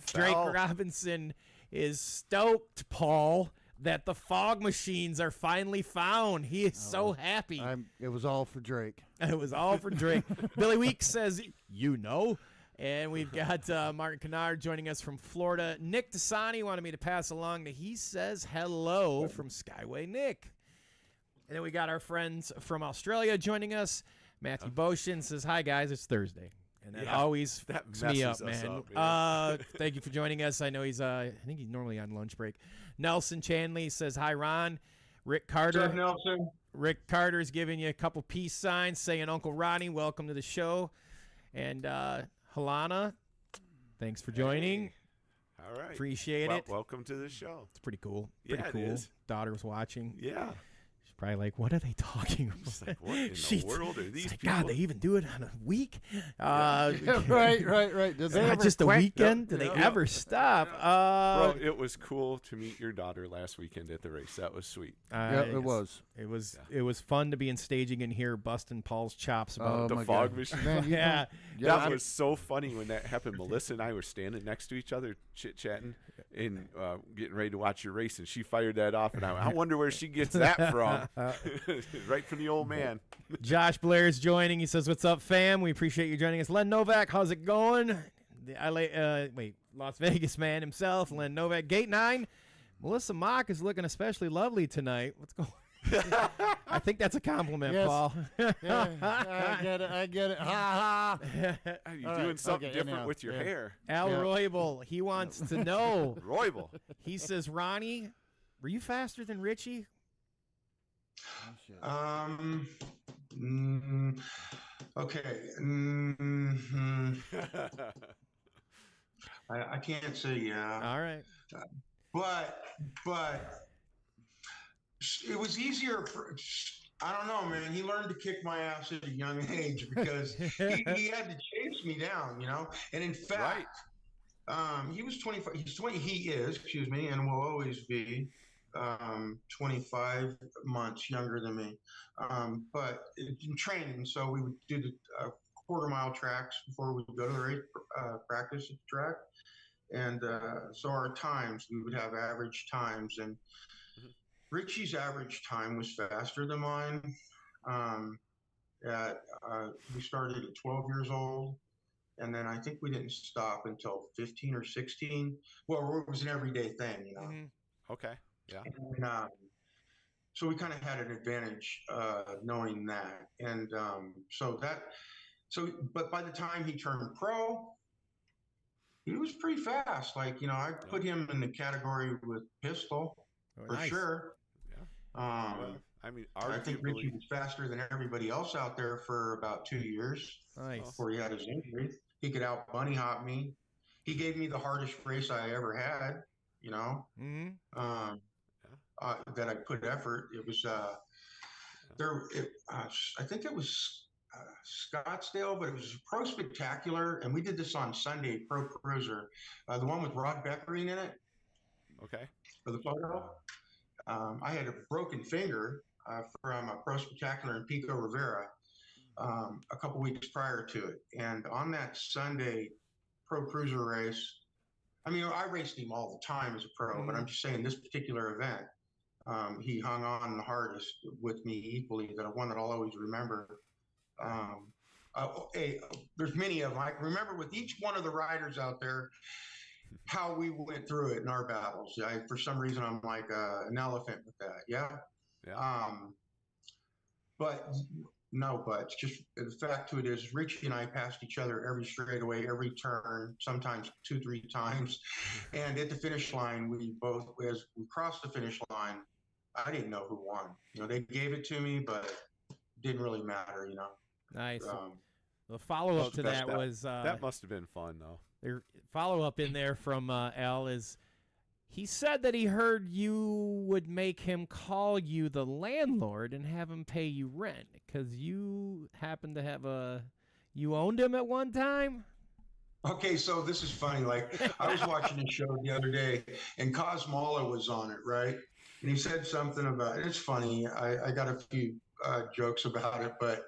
Drake Robinson is stoked, Paul, that the fog machines are finally found. He is so happy. It was all for Drake. It was all for Drake. Billy Weeks says, you know. And we've got Martin Kennard joining us from Florida. Nick Dasani wanted me to pass along that he says hello from Skyway Nick. And then we got our friends from Australia joining us. Matthew Boshin says, hi, guys, it's Thursday. And that always fucks me up, man. Thank you for joining us. I know he's, I think he's normally on lunch break. Nelson Chanley says, hi, Ron. Rick Carter. What's up, Nelson? Rick Carter's giving you a couple peace signs saying, Uncle Ronnie, welcome to the show. And Halana, thanks for joining. Hey. All right. Appreciate it. Welcome to the show. It's pretty cool. Pretty cool. It is. Daughter's watching. Yeah. Probably like, what are they talking about? She's like, what in the world are these people? God, they even do it on a week? Right. Is that just a weekend? Do they ever stop? Bro, it was cool to meet your daughter last weekend at the race. That was sweet. It was. It was fun to be in staging and hear busting Paul's chops about the fog machine. Man, that was so funny when that happened. Melissa and I were standing next to each other, chit-chatting, and getting ready to watch your race, and she fired that off, and I wonder where she gets that from. Right from the old man. Josh Blair's joining. He says, what's up, fam? We appreciate you joining us. Len Novak, how's it going? Las Vegas man himself, Len Novak. Gate 9, Melissa Mock is looking especially lovely tonight. What's going on? I think that's a compliment, Paul. I get it. Ha ha. Are you doing something different with your hair? Al Roybal, he wants to know. Roybal. He says, Ronnie, were you faster than Richie? Okay. I can't say yeah. All right. But it was easier for, I don't know, man. He learned to kick my ass at a young age because he had to chase me down, you know? And in fact, he was 25, he is, excuse me, and will always be 25 months younger than me. But in training, so we would do the quarter-mile tracks before we would go to the race practice at the track. And so our times, we would have average times. And Richie's average time was faster than mine. We started at 12 years old. And then I think we didn't stop until 15 or 16. Well, it was an everyday thing, you know. Mm-hmm. Okay. Yeah. And, so we kind of had an advantage knowing that. And but by the time he turned pro, he was pretty fast. Like, you know, I put him in the category with Pistol for sure. Yeah. I mean, I think Richie was faster than everybody else out there for about 2 years before he had his injury. He could out bunny hop me. He gave me the hardest race I ever had, you know. Mm-hmm. That I put effort. It was I think it was Scottsdale, but it was Pro Spectacular, and we did this on Sunday, Pro Cruiser, the one with Rod Beckering in it. Okay. For the photo, I had a broken finger from a Pro Spectacular in Pico Rivera a couple weeks prior to it, and on that Sunday Pro Cruiser race, I mean, I raced him all the time as a pro, but I'm just saying this particular event, he hung on the hardest with me equally. That one that I'll always remember. There's many of them. I remember with each one of the riders out there how we went through it in our battles. For some reason, I'm like an elephant with that. Yeah. But it's just the fact to it is Richie and I passed each other every straightaway, every turn, sometimes 2-3 times. And at the finish line, as we crossed the finish line, I didn't know who won. You know, they gave it to me, but it didn't really matter, you know. Nice. The follow-up to That- that was that must have been fun, though. their follow-up in there from Al is he said that he heard you would make him call you the landlord and have him pay you rent because you happen to have you owned him at one time. Okay, so this is funny. Like, I was watching a show the other day, and Cosmola was on it, right? And he said something about it. It's funny. I got a few jokes about it, but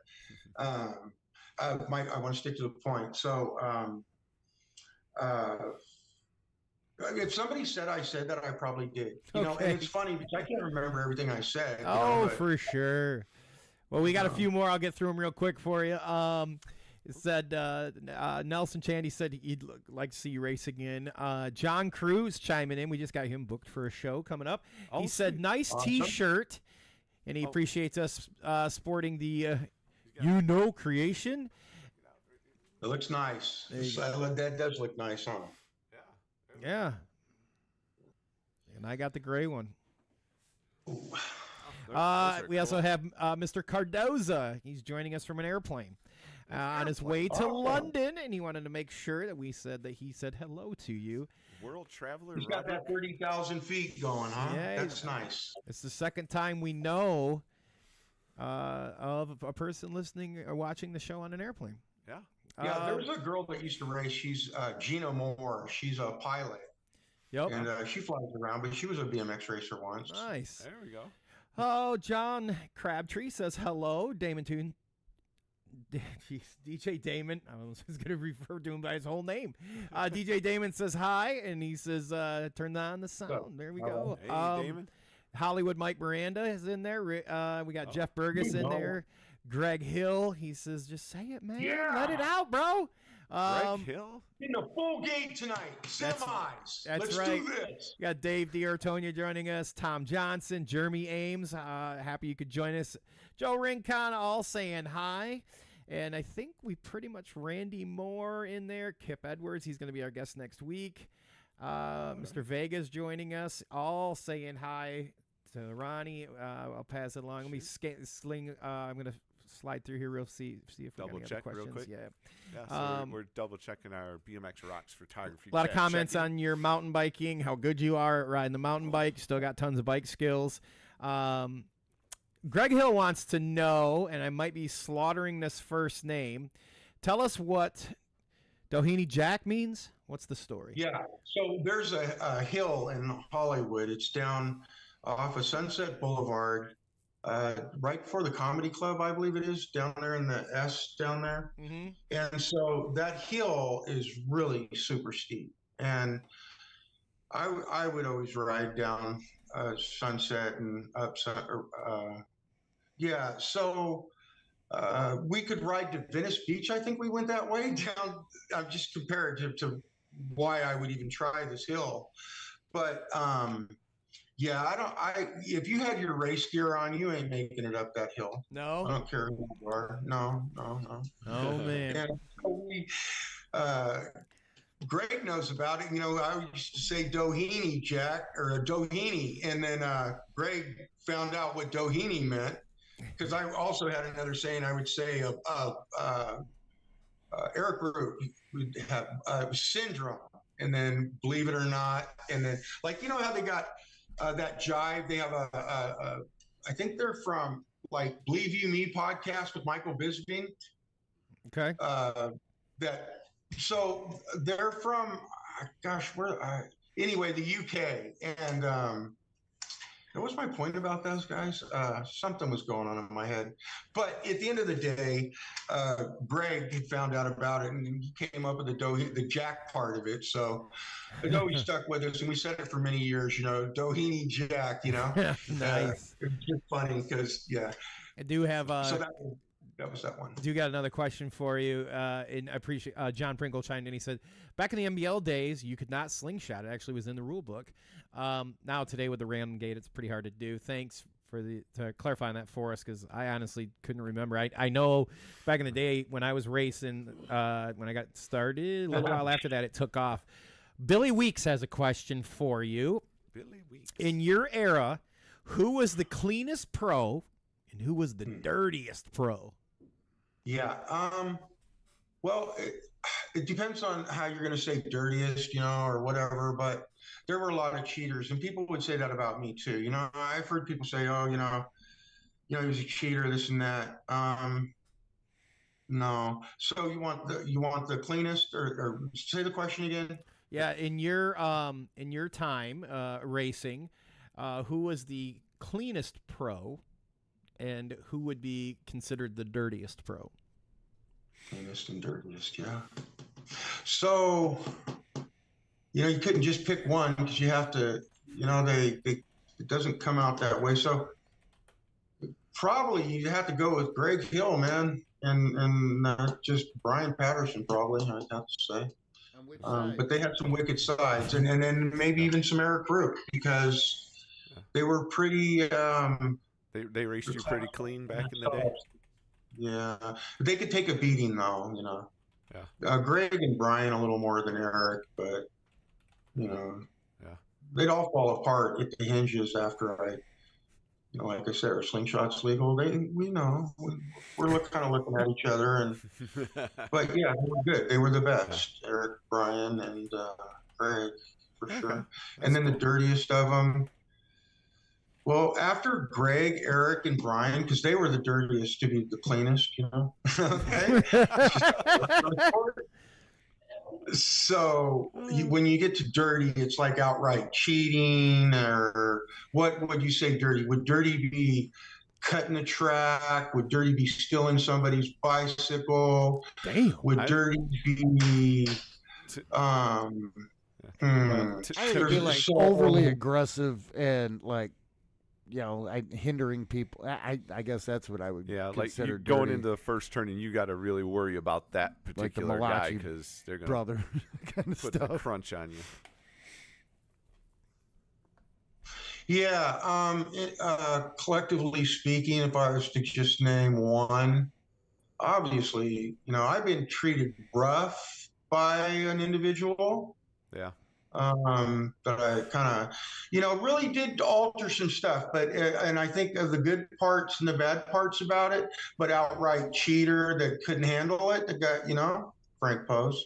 I want to stick to the point. So, if somebody said I said that, I probably did. You know, and it's funny because I can't remember everything I said. For sure. Well, we got a few more. I'll get through them real quick for you. It said Nelson Chandy said he'd like to see you race again. John Cruz chiming in. We just got him booked for a show coming up. He said, "Nice T-shirt," and he appreciates us sporting the creation. It looks nice. That does look nice, huh? Yeah. And I got the gray one. We also have Mr. Cardoza. He's joining us from an airplane on his way to London, and he wanted to make sure that he said hello to you. World traveler. He's got that 30,000 feet going, huh? Yeah, That's nice. It's the second time we know of a person listening or watching the show on an airplane. Yeah. Yeah, there was a girl that used to race. She's Gina Moore. She's a pilot. Yep. And she flies around, but she was a BMX racer once. Nice. There we go. Oh, John Crabtree says hello. Damon Toon. Jeez, DJ Damon. I was going to refer to him by his whole name. DJ Damon says hi, and he says, turn on the sound. There we go. Hey, Damon. Hollywood Mike Miranda is in there. We got Jeff Burgess in there. Greg Hill. He says, just say it, man. Yeah. Let it out, bro. Greg Hill? In the full gate tonight. Semis. That's Let's right. do this. We got Dave D'Artonia joining us, Tom Johnson, Jeremy Ames. Happy you could join us. Joe Rincon all saying hi. And I think we pretty much Randy Moore in there. Kip Edwards, he's going to be our guest next week. Mr. Vega's joining us, all saying hi to Ronnie. I'll pass it along. Let me I'm going to slide through here see if we Double got any check other real questions. quick. Yeah. Yeah, so we're double checking our BMX Rocks photography. A lot of chat. comments Checking. on your mountain biking, how good you are at riding the mountain bike. Still got tons of bike skills. Greg Hill wants to know, and I might be slaughtering this first name. Tell us what Doheny Jack means. What's the story? Yeah. So there's a hill in Hollywood. It's down off of Sunset Boulevard, right before the Comedy Club, I believe it is, down there in the S down there. Mm-hmm. And so that hill is really super steep. And I would always ride down Sunset and up. Yeah. So we could ride to Venice Beach. I think we went that way down. I'm just comparative to why I would even try this hill. But yeah, if you had your race gear on, you ain't making it up that hill. No? I don't care who you are. No. Oh, man. And so Greg knows about it. You know, I used to say Doheny Jack or Doheny, and then Greg found out what Doheny meant, because I also had another saying. I would say Eric Root would have syndrome, and then believe it or not, and then like you know how they got that jive. They have I think they're from like Believe You Me podcast with Michael Bisping. Okay. So they're from, anyway, the UK. And what was my point about those guys? Something was going on in my head. But at the end of the day, Greg had found out about it, and he came up with the Jack part of it. So it always stuck with us, and we said it for many years, you know, Doheny Jack, you know. Nice. It's just funny because, yeah. I do have So that was that one. do got another question for you. And I appreciate John Pringle chimed in. He said, back in the NBL days, you could not slingshot. It actually was in the rule book. Now today with the random gate, it's pretty hard to do. Thanks for clarifying that for us, because I honestly couldn't remember. I know back in the day when I was racing, when I got started, a little while after that, it took off. Billy Weeks has a question for you. Billy Weeks. In your era, who was the cleanest pro and who was the dirtiest pro? Yeah. Well, it depends on how you're going to say dirtiest, or whatever. But there were a lot of cheaters, and people would say that about me too. I've heard people say, "Oh, he was a cheater, this and that." No. So you want the cleanest, or say the question again? Yeah, in your time racing, who was the cleanest pro, and who would be considered the dirtiest pro? Cleanest and dirtiest, yeah. So you couldn't just pick one because you have to. It doesn't come out that way. So probably you have to go with Greg Hill, man, and just Brian Patterson, probably, I'd have to say. On which side? But they had some wicked sides, and then maybe even some Eric Root, because they were pretty. They raced you pretty clean back in the day. Yeah, they could take a beating though, Yeah. Greg and Brian a little more than Eric, but Yeah. they'd all fall apart at the hinges after like I said, are slingshots legal? We're kind of looking at each other, but yeah, they were good. They were the best. Eric, Brian, and Greg, for sure. And then the dirtiest of them. Well, after Greg, Eric, and Brian, because they were the dirtiest to be the cleanest, Okay. So when you get to dirty, it's like outright cheating, or what would you say dirty? Would dirty be cutting the track? Would dirty be stealing somebody's bicycle? Damn. Would dirty be I would be like overly aggressive and like hindering people. I guess that's what I would consider like going dirty. into the first turning, you got to really worry about that particular guy, because they're going brother kind of to put stuff. the crunch on you. Yeah. Collectively speaking, if I was to just name one, obviously, I've been treated rough by an individual. Yeah. That I kind of, really did alter some stuff, and I think of the good parts and the bad parts about it, but outright cheater that couldn't handle it, the guy, Frank Pose.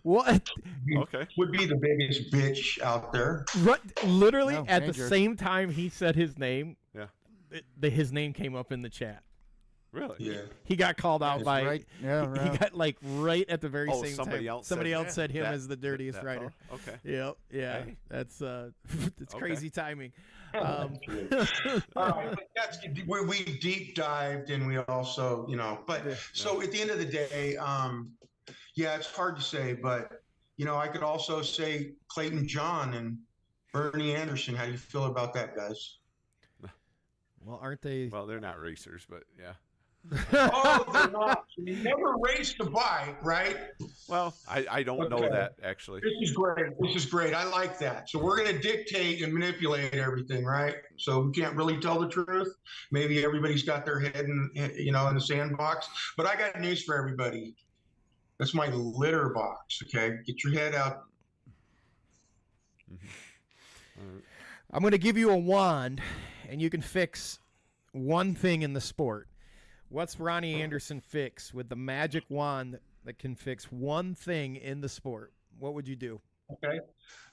What? Okay. Would be the biggest bitch out there. Right, literally No, at danger. the same time he said his name, Yeah. his name came up in the chat. Really? Yeah. He got called out by right. Yeah, he got like right at the very Oh, same somebody time. else Somebody said else said him that- as the dirtiest that rider. fellow? Okay. Yep. Yeah. Hey. That's it's Okay. crazy timing. All right, but we deep dived, and we also, but so at the end of the day, yeah, it's hard to say, but I could also say Clayton John and Bernie Anderson. How do you feel about that, guys? Well, aren't they? Well, they're not racers, but yeah. Oh, they're not. You never raced a bike, right? Well, I don't know Okay. that, actually. This is great. This is great. I like that. So we're going to dictate and manipulate everything, right? So we can't really tell the truth. Maybe everybody's got their head in the sandbox. But I got news for everybody. That's my litter box. Okay, get your head out. I'm going to give you a wand, and you can fix one thing in the sport. What's Ronnie Anderson fix with the magic wand that can fix one thing in the sport? What would you do? Okay.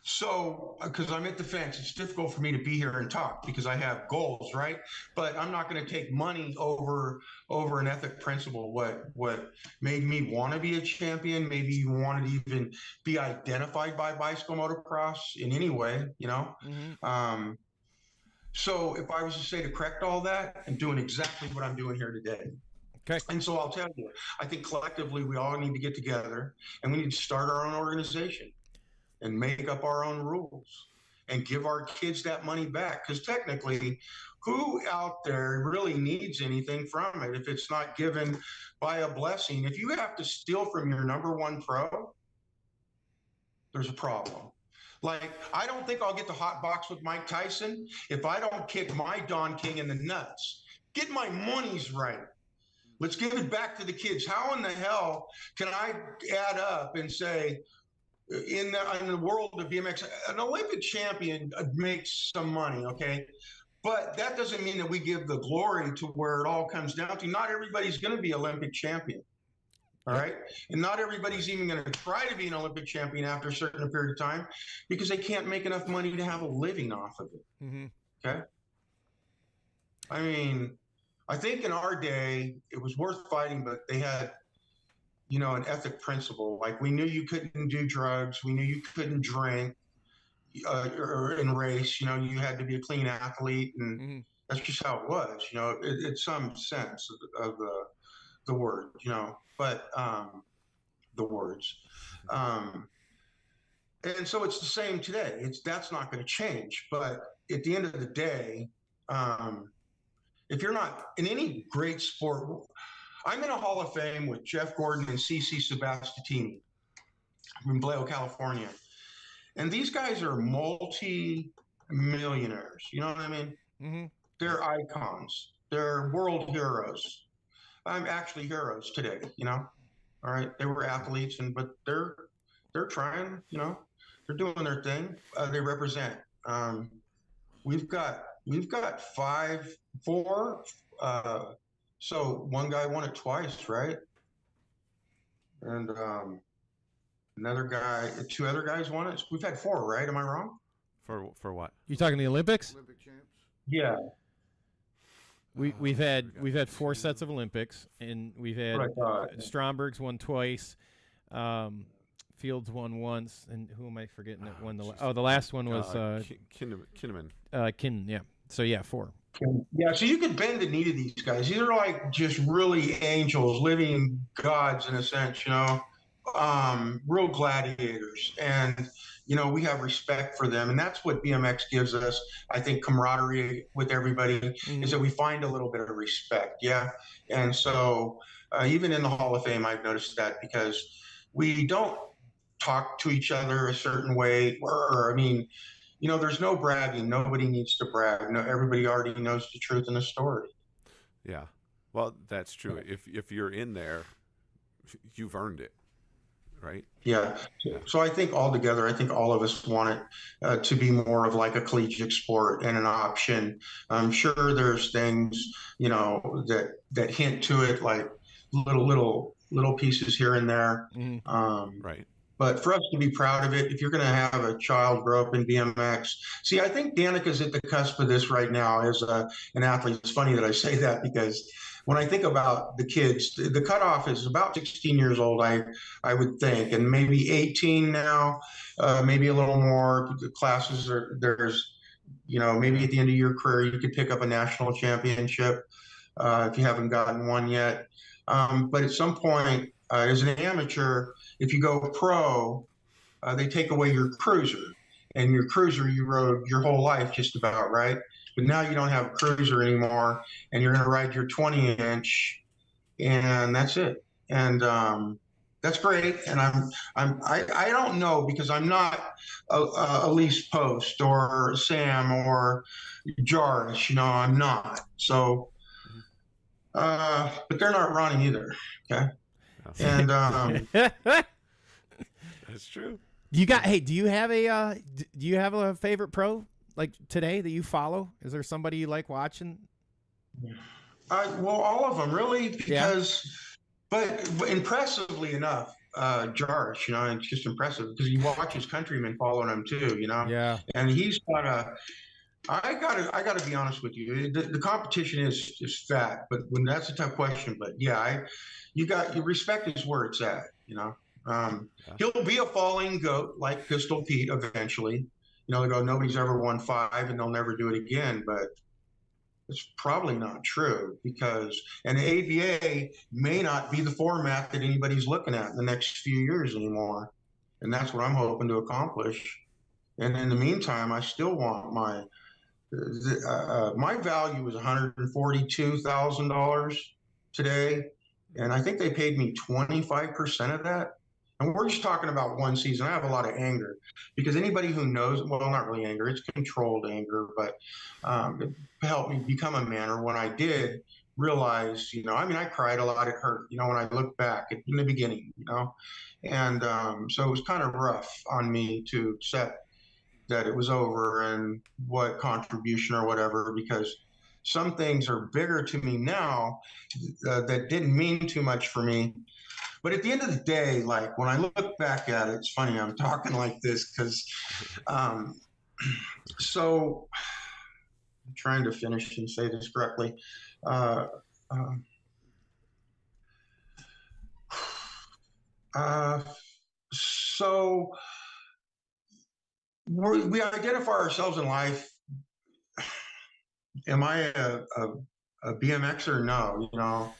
So, because I'm at the fence, it's difficult for me to be here and talk because I have goals, right? But I'm not going to take money over an ethic principle. What made me want to be a champion, maybe you wanted to even be identified by bicycle motocross in any way, Mm-hmm. So if I was to say to correct all that, I'm doing exactly what I'm doing here today. Okay. And so I'll tell you, I think collectively we all need to get together and we need to start our own organization and make up our own rules and give our kids that money back. Because technically, who out there really needs anything from it if it's not given by a blessing? If you have to steal from your number one pro, there's a problem. Like, I don't think I'll get the hot box with Mike Tyson if I don't kick my Don King in the nuts. Get my monies right. Let's give it back to the kids. How in the hell can I add up and say, in the world of BMX, an Olympic champion makes some money, okay? But that doesn't mean that we give the glory to where it all comes down to. Not everybody's going to be Olympic champion. All right. And not everybody's even going to try to be an Olympic champion after a certain period of time because they can't make enough money to have a living off of it. Mm-hmm. Okay. I mean, I think in our day it was worth fighting, but they had, an ethic principle. Like we knew you couldn't do drugs. We knew you couldn't drink or in race. You had to be a clean athlete. And that's just how it was, it's some sense of the word, but the words. And so it's the same today. That's not going to change. But at the end of the day, if you're not in any great sport, I'm in a Hall of Fame with Jeff Gordon and CC Sebastianini from Vallejo, California. And these guys are multi-millionaires. You know what I mean? Mm-hmm. They're icons. They're world heroes. I'm actually heroes today, All right. They were athletes, but they're trying, they're doing their thing. They represent. We've got four. So one guy won it twice, right? And two other guys won it. We've had four, right? Am I wrong? For what? You talking the Olympics? Olympic champs. Yeah. We've had 4 sets of Olympics, and we've had Stromberg's won twice, Fields won once, and who am I forgetting that won the last one was Kinnaman. Kinnan, yeah. So yeah, 4. Yeah, so you could bend the knee to these guys. These are like just really angels, living gods in a sense, real gladiators. And, we have respect for them. And that's what BMX gives us, I think, camaraderie with everybody, is that we find a little bit of respect. Yeah. And so even in the Hall of Fame, I've noticed that because we don't talk to each other a certain way, there's no bragging. Nobody needs to brag. No, everybody already knows the truth in the story. Yeah. Well, that's true. If you're in there, you've earned it, right? Yeah. So I think altogether, all of us want it to be more of like a collegiate sport and an option. I'm sure there's things, that hint to it, like little pieces here and there. Right. But for us to be proud of it, if you're going to have a child grow up in BMX, see, I think Danica's at the cusp of this right now as an athlete. It's funny that I say that because when I think about the kids, the cutoff is about 16 years old, I would think, and maybe 18 now, maybe a little more. The classes there's, maybe at the end of your career, you could pick up a national championship if you haven't gotten one yet. But at some point, as an amateur, if you go pro, they take away your cruiser. And your cruiser you rode your whole life just about, right? But now you don't have a cruiser anymore, and you're going to ride your 20-inch, and that's it. And that's great. And I don't know, because I'm not Elise Post or Sam or Jarvis, I'm not. So, but they're not running either. Okay. And that's true. Do you have a favorite pro like today that you follow? Is there somebody you like watching? Well, all of them really, because, but impressively enough, Jarvis, it's just impressive because you watch his countrymen following him too, Yeah. And he's got I gotta be honest with you. The competition is fat, but when that's a tough question. But yeah, you respect is where it's at. He'll be a falling goat like Pistol Pete eventually. They go, nobody's ever won 5 and they'll never do it again. But it's probably not true and the ABA may not be the format that anybody's looking at in the next few years anymore. And that's what I'm hoping to accomplish. And in the meantime, I still want my value is $142,000 today, and I think they paid me 25% of that. And we're just talking about one season. I have a lot of anger because anybody who knows, well, not really anger, it's controlled anger, but it helped me become a man. Or when I did realize, I cried a lot. It hurt, when I look back in the beginning, and so it was kind of rough on me to accept that it was over and what contribution or whatever, because some things are bigger to me now that didn't mean too much for me. But at the end of the day, like when I look back at it, it's funny I'm talking like this because, so I'm trying to finish and say this correctly. Uh, uh, uh, so we identify ourselves in life. Am I a BMXer? No,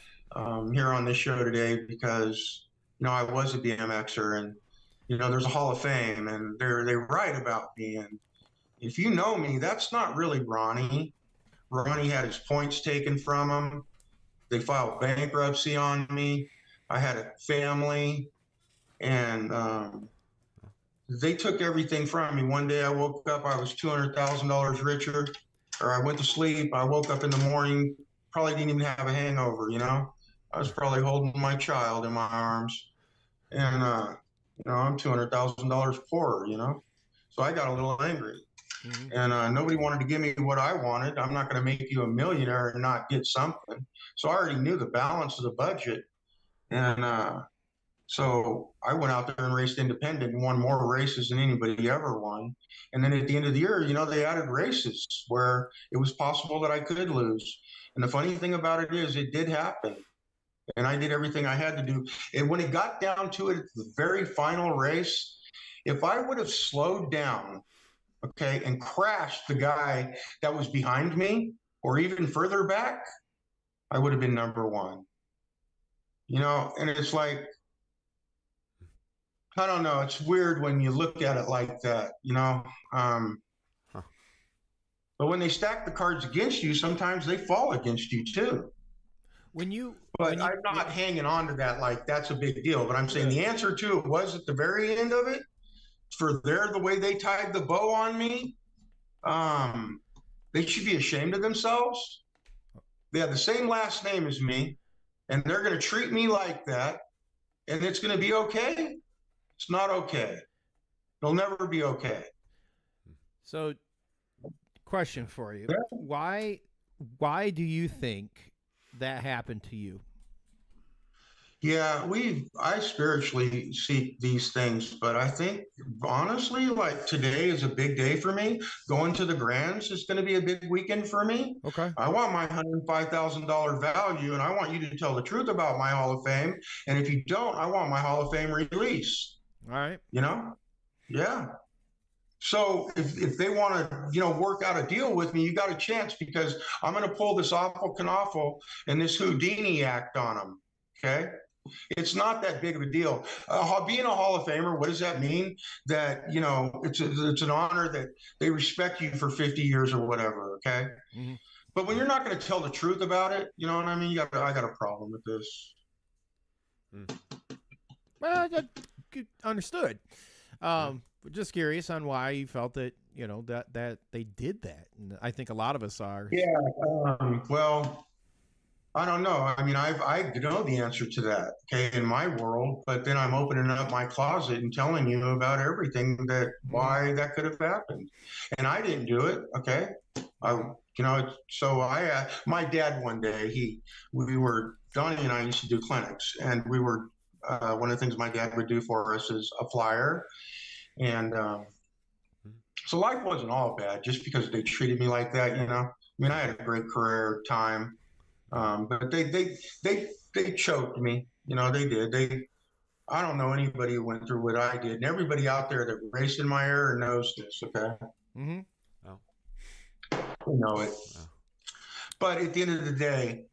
here on this show today because, I was a BMXer and, there's a Hall of Fame and they write about me. And if you know me, that's not really Ronnie. Ronnie had his points taken from him. They filed bankruptcy on me. I had a family and they took everything from me. One day I woke up, I was $200,000 richer, or I went to sleep. I woke up in the morning, probably didn't even have a hangover, I was probably holding my child in my arms. And, I'm $200,000 poorer, So I got a little angry. Mm-hmm. And nobody wanted to give me what I wanted. I'm not going to make you a millionaire and not get something. So I already knew the balance of the budget. And so I went out there and raced independent and won more races than anybody ever won. And then at the end of the year, they added races where it was possible that I could lose. And the funny thing about it is it did happen. And I did everything I had to do. And when it got down to it, the very final race, if I would have slowed down, okay, and crashed the guy that was behind me or even further back, I would have been number one. And it's like, I don't know. It's weird when you look at it like that, But when they stack the cards against you, sometimes they fall against you too. But I'm not hanging on to that like that's a big deal. But I'm saying the answer to it was at the very end of it, the way they tied the bow on me, they should be ashamed of themselves. They have the same last name as me, and they're going to treat me like that, and it's going to be okay. It's not okay. It'll never be okay. So, question for you. Why do you think that happened to you? Yeah, I spiritually seek these things, but I think honestly, like today is a big day for me. Going to the Grands is going to be a big weekend for me. Okay. I want my $105,000 value, and I want you to tell the truth about my Hall of Fame. And if you don't, I want my Hall of Fame release. All right. Yeah. So if they want to, work out a deal with me, you got a chance because I'm going to pull this awful canaffle and this Houdini act on them. Okay. It's not that big of a deal. Being a Hall of Famer, what does that mean? That, it's an honor that they respect you for 50 years or whatever. Okay. Mm-hmm. But when you're not going to tell the truth about it, you know what I mean? I got a problem with this. Well, understood. Just curious on why you felt that, that they did that. And I think a lot of us are. Yeah. Well, I don't know. I mean, I know the answer to that, okay, in my world, but then I'm opening up my closet and telling you about everything why that could have happened. And I didn't do it, okay? My dad one day, Donnie and I used to do clinics, and we were, one of the things my dad would do for us is a flyer. And so life wasn't all bad just because they treated me like that, I mean, I had a great career time. But they choked me, they did. I don't know anybody who went through what I did, and everybody out there that raced in my era knows this. Okay. Mm-hmm. Oh. We know it. Oh. But at the end of the day,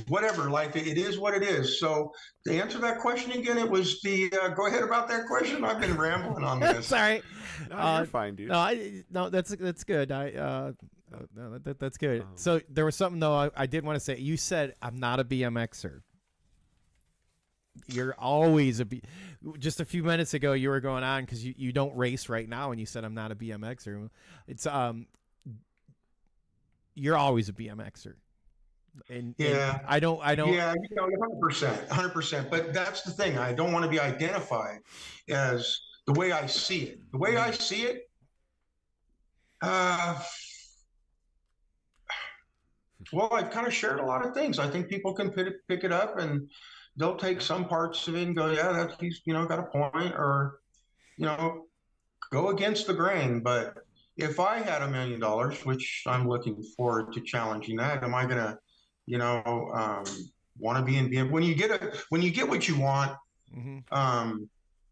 whatever, life, it is what it is. So to answer that question again, it was go ahead about that question. I've been rambling on this. Sorry. No, you're fine, dude. No, that's good. No, that's good. So there was something though I did want to say. You said I'm not a BMXer. You're always just a few minutes ago you were going on because you don't race right now and you said I'm not a BMXer. It's you're always a BMXer. And I don't. Yeah, 100%. But that's the thing. I don't want to be identified as the way I see it. The way I see it. Well, I've kind of shared a lot of things. I think people can pick it up, and they'll take some parts of it and go, yeah, that he's got a point, or go against the grain. But if I had $1 million, which I'm looking forward to challenging that, am I gonna, want to be in BMX? When you get what you want,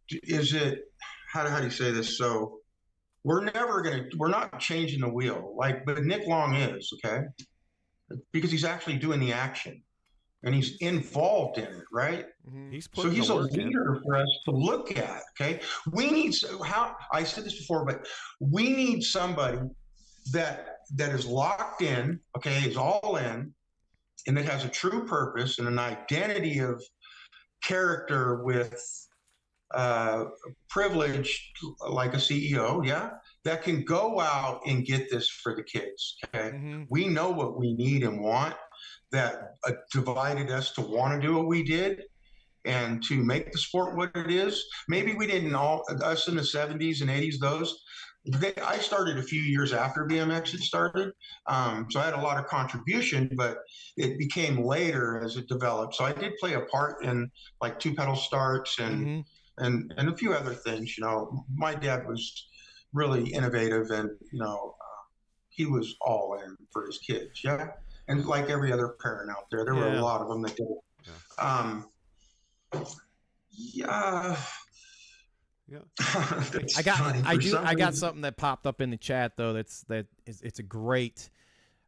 is it how do you say this? So we're not changing the wheel, but Nick Long is, okay, because he's actually doing the action and he's involved in it, right? He's a leader for us to look at. Okay, we need I said this before, but we need somebody that is locked in, okay, is all in, and that has a true purpose and an identity of character with privilege, like a CEO, yeah, that can go out and get this for the kids. Okay, we know what we need and want. That divided us to want to do what we did and to make the sport what it is. Maybe we didn't us in the 70s and 80s, I started a few years after BMX had started. So I had a lot of contribution, but it became later as it developed. So I did play a part in like two pedal starts and a few other things. My dad was really innovative, and he was all in for his kids. Yeah. And like every other parent out there were a lot of them that did it. Yeah. I got something that popped up in the chat though. It's a great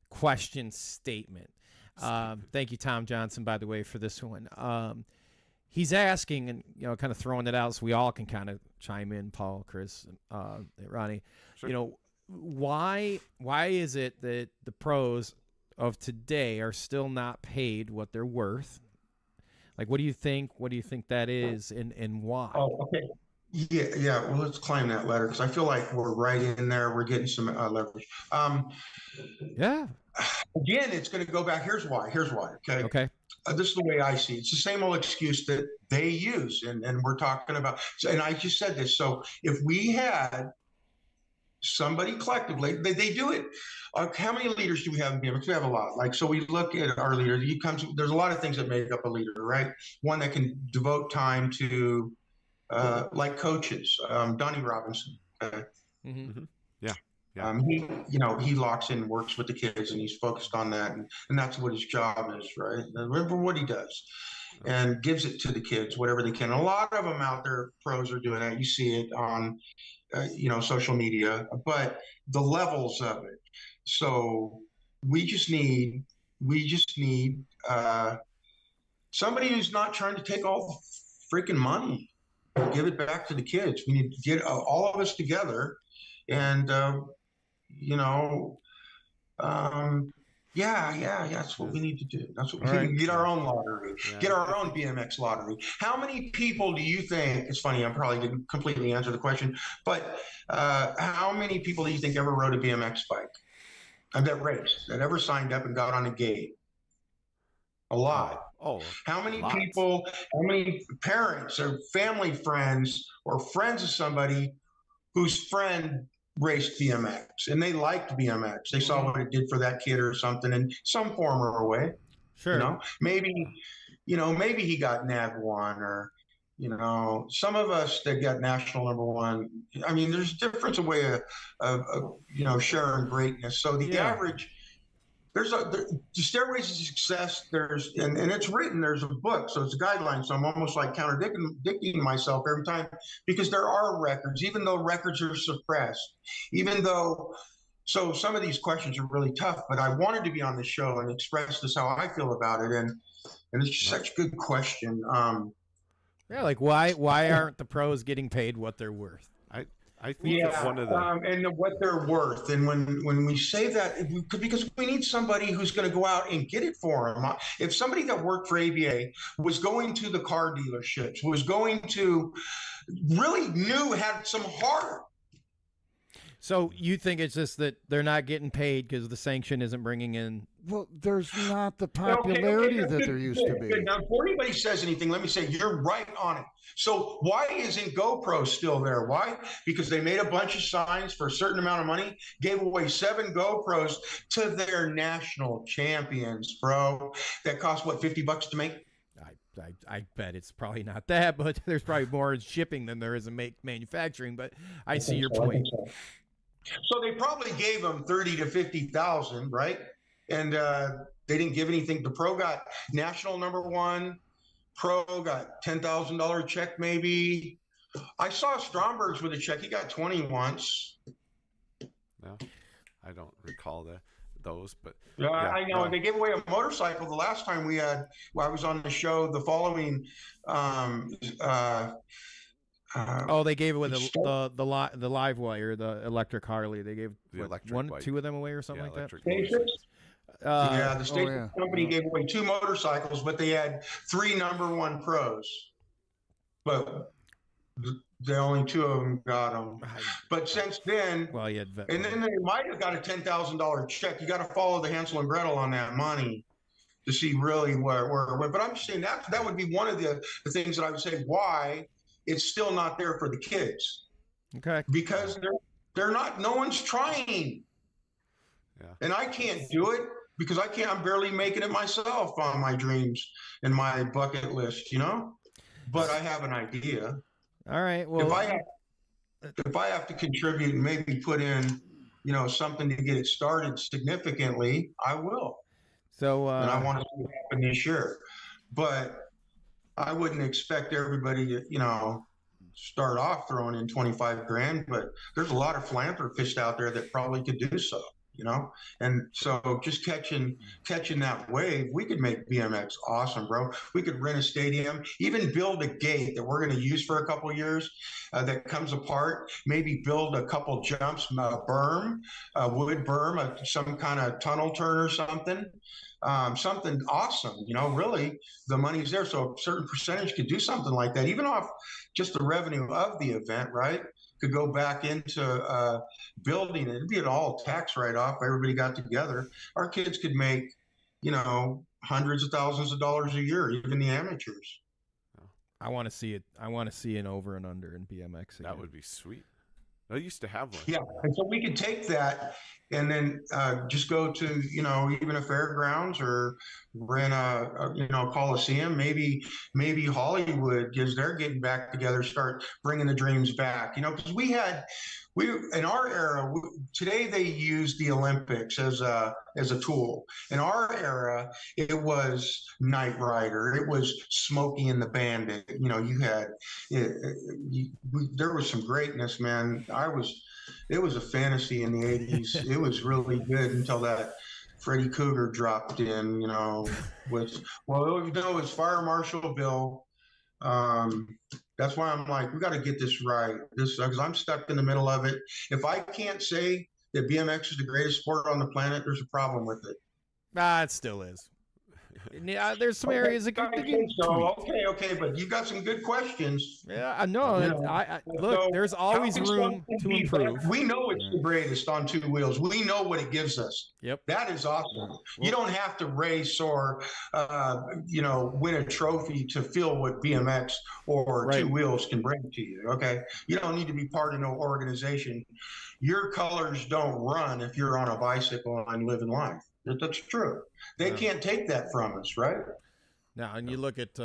question statement. Thank you, Tom Johnson, by the way, for this one. He's asking, and kind of throwing it out so we all can kind of chime in. Paul, Chris, Ronnie. Sure. Why is it that the pros of today are still not paid what they're worth? Like, what do you think that is, and why? Oh, okay. Yeah. Well, let's climb that ladder, because I feel like we're right in there. We're getting some leverage. Yeah. Again, it's going to go back. Here's why. Okay. Okay. This is the way I see it. It's the same old excuse that they use, and we're talking about. And I just said this. So if we had somebody collectively, they do it. How many leaders do we have in BMX? We have a lot. So we look at our leader. There's a lot of things that make up a leader, right? One that can devote time to, like coaches, Donnie Robinson. Okay? Yeah. He locks in, works with the kids, and he's focused on that, and that's what his job is, right? Remember what he does, and gives it to the kids, whatever they can. A lot of them out there, pros, are doing that. You see it on, social media, but the levels of it. So we just need somebody who's not trying to take all the freaking money and give it back to the kids. We need to get all of us together, and that's what we need to do. That's what we need. Get our own lottery. Get our own BMX lottery. How many people do you think? It's funny, I'm probably didn't completely answer the question, but how many people do you think ever rode a BMX bike and that raced, that ever signed up and got on a gate? A lot. How many people? How many parents or family friends or friends of somebody whose friend raced BMX and they liked BMX? They saw what it did for that kid or something in some form or way. Sure. Maybe he got NAG1, or some of us that got national number one. I mean, there's a difference of way of sharing greatness. So the average, the stairways to success. And it's written. There's a book, so it's a guideline. So I'm almost like contradicting myself every time, because there are records, even though records are suppressed, So some of these questions are really tough, but I wanted to be on the show and express this how I feel about it, and it's such a good question. Like why aren't the pros getting paid what they're worth? I think it's one of the and what they're worth, and when we say that, because we need somebody who's going to go out and get it for them. If somebody that worked for ABA was going to the car dealerships, was going to really had some heart. So you think it's just that they're not getting paid because the sanction isn't bringing in? Well, there's not the popularity that there used to be. Good. Now, before anybody says anything, let me say you're right on it. So why isn't GoPro still there? Why? Because they made a bunch of signs for a certain amount of money, gave away 7 GoPros to their national champions, bro. That cost what, $50 to make? I bet it's probably not that, but there's probably more in shipping than there is in manufacturing. But I see your point. So they probably gave them 30 to 50,000, right? And they didn't give anything. The pro got national #1. Pro got $10,000 check, maybe. I saw Stromberg's with a check. He got 20 once. No, I don't recall those, but yeah, I know. They gave away a motorcycle the last time I was on the show. The following. They gave away the live wire, the electric Harley. They gave two of them away or something like that. The state company gave away 2 motorcycles, but they had 3 #1 pros. But the only 2 of them got them. But since then, and then they might have got a $10,000 check. You got to follow the Hansel and Gretel on that money to see really where it went. But I'm just saying that would be one of the things that I would say why it's still not there for the kids. Okay. Because they're not. No one's trying. Yeah. And I can't do it because I'm barely making it myself on my dreams and my bucket list, But I have an idea. All right. Well, if I have to contribute and maybe put in, something to get it started significantly, I will. So and I want to see it happen this year. But I wouldn't expect everybody to, start off throwing in 25 grand, but there's a lot of philanthropists out there that probably could do so, and so just catching that wave, we could make BMX awesome, bro. We could rent a stadium, even build a gate that we're going to use for a couple of years that comes apart, maybe build a couple jumps, berm, wood berm, some kind of tunnel turn or something. Something awesome, really the money's there. So a certain percentage could do something like that, even off just the revenue of the event, right? Could go back into building it. It'd be an all tax write-off. Everybody got together. Our kids could make, hundreds of thousands of dollars a year, even the amateurs. I want to see it. I want to see an over and under in BMX again. That would be sweet. I used to have one. Yeah, and so we could take that and then just go to, even a fairgrounds or rent a Coliseum. Maybe Hollywood, because they're getting back together, start bringing the dreams back. Because we in our era, today they use the Olympics as a tool. In our era, it was Knight Rider. It was Smokey and the Bandit. You had there was some greatness, man. It was a fantasy in the 80s. It was really good until that Freddy Cougar dropped in, with, it was Fire Marshal Bill. That's why I'm like, we got to get this right. Because I'm stuck in the middle of it. If I can't say that BMX is the greatest sport on the planet, there's a problem with it. It still is. Yeah, there's some areas that can okay, but you got some good questions. Yeah, I know. Look, there's always room to improve. We know it's the greatest on 2 wheels. We know what it gives us. Yep, that is awesome. You don't have to race or win a trophy to feel what BMX or 2 wheels can bring to you. Okay, you don't need to be part of no organization. Your colors don't run if you're on a bicycle and living life. That's true. They can't take that from us, right? Now, and you look at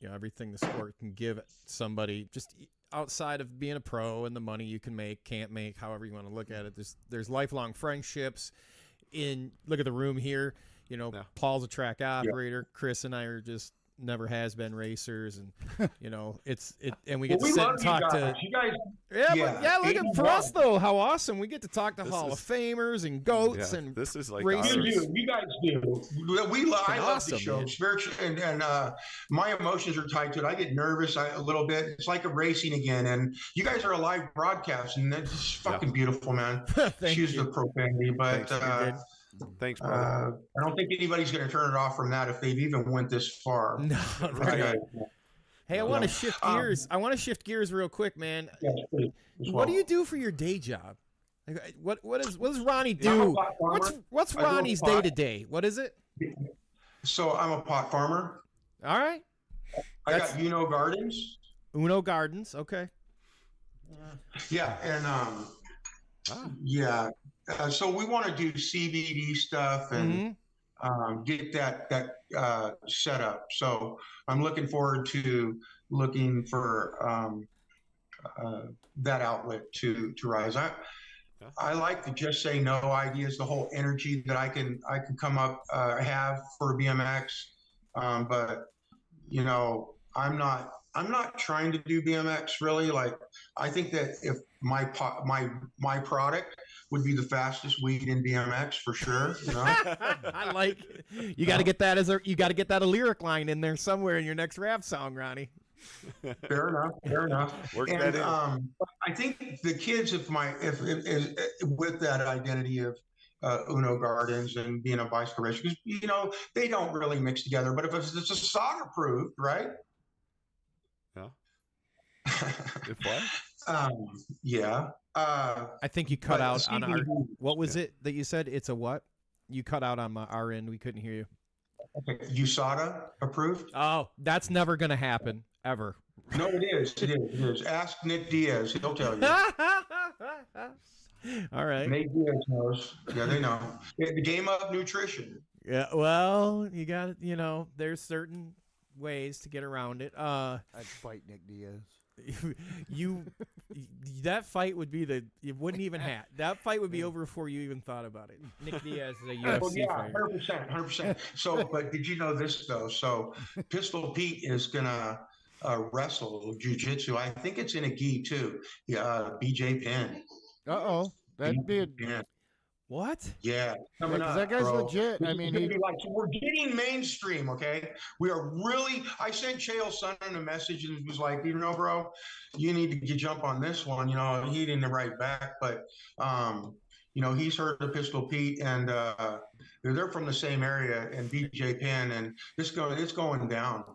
everything the sport can give somebody just outside of being a pro and the money you can make, can't make, however you want to look at it. There's lifelong friendships. Look at the room here. Paul's a track operator. Chris and I are just never has been racers, and and we get to sit and talk to you guys. Look at for us though, how awesome we get to talk to Hall of Famers and goats, and this is like racers. You guys do. I love the show, man. Spiritual, and my emotions are tied to it. I get nervous a little bit. It's like a racing again, and you guys are a live broadcast, and that's fucking beautiful, man. Excuse the profanity, but. Thanks, brother. I don't think anybody's going to turn it off from that if they've even went this far. No, right. Hey, I want to shift gears. I want to shift gears real quick, man. Yes, please. What do you do for your day job? What does Ronnie do? What's Ronnie's day to day? What is it? So I'm a pot farmer. All right. I got Uno Gardens. Uno Gardens. Okay. Yeah, and yeah. So we want to do CBD stuff and get that set up. So I'm looking forward to looking for that outlet to rise. I like the just say no ideas, the whole energy that I can come up have for BMX, but you know, I'm not trying to do BMX really. Like, I think that if my product would be the fastest weed in BMX for sure. You know, I like. You got to get that you got to get that a lyric line in there somewhere in your next rap song, Ronnie. fair enough, fair enough. Work And that in. I think the kids, if with that identity of Uno Gardens and being a bicycle racer, because you know they don't really mix together. But if it's a solder approved, right? Yeah. If what? Yeah. I think you cut but out on our. speaking What was it that you said? It's a what? You cut out on our end. We couldn't hear you. USADA approved? Oh, that's never gonna happen ever. No, it is. It is. It is. Ask Nick Diaz. He'll tell you. All right. Nick Diaz knows. Yeah, they know. The game of nutrition. Yeah. Well, you got you know. There's certain ways to get around it. I'd fight Nick Diaz. you that fight would be it wouldn't even that fight would be over before you even thought about it. Nick Diaz is a UFC Well, yeah, fighter. 100%. So, but did you know this though? So, Pistol Pete is gonna wrestle jujitsu. I think it's in a gi too. Yeah, BJ Penn. That'd be a. Yeah. What? Yeah, coming Yeah, 'cause up, that guy's bro. legit. This I is mean, gonna be like, so we're getting mainstream, okay? We are really. I sent Chael Sonnen a message and was like, you know, bro, you need to jump on this one. You know, he didn't write back, but you know, he's heard of Pistol Pete, and they're from the same area, and BJ Penn, and it's going down.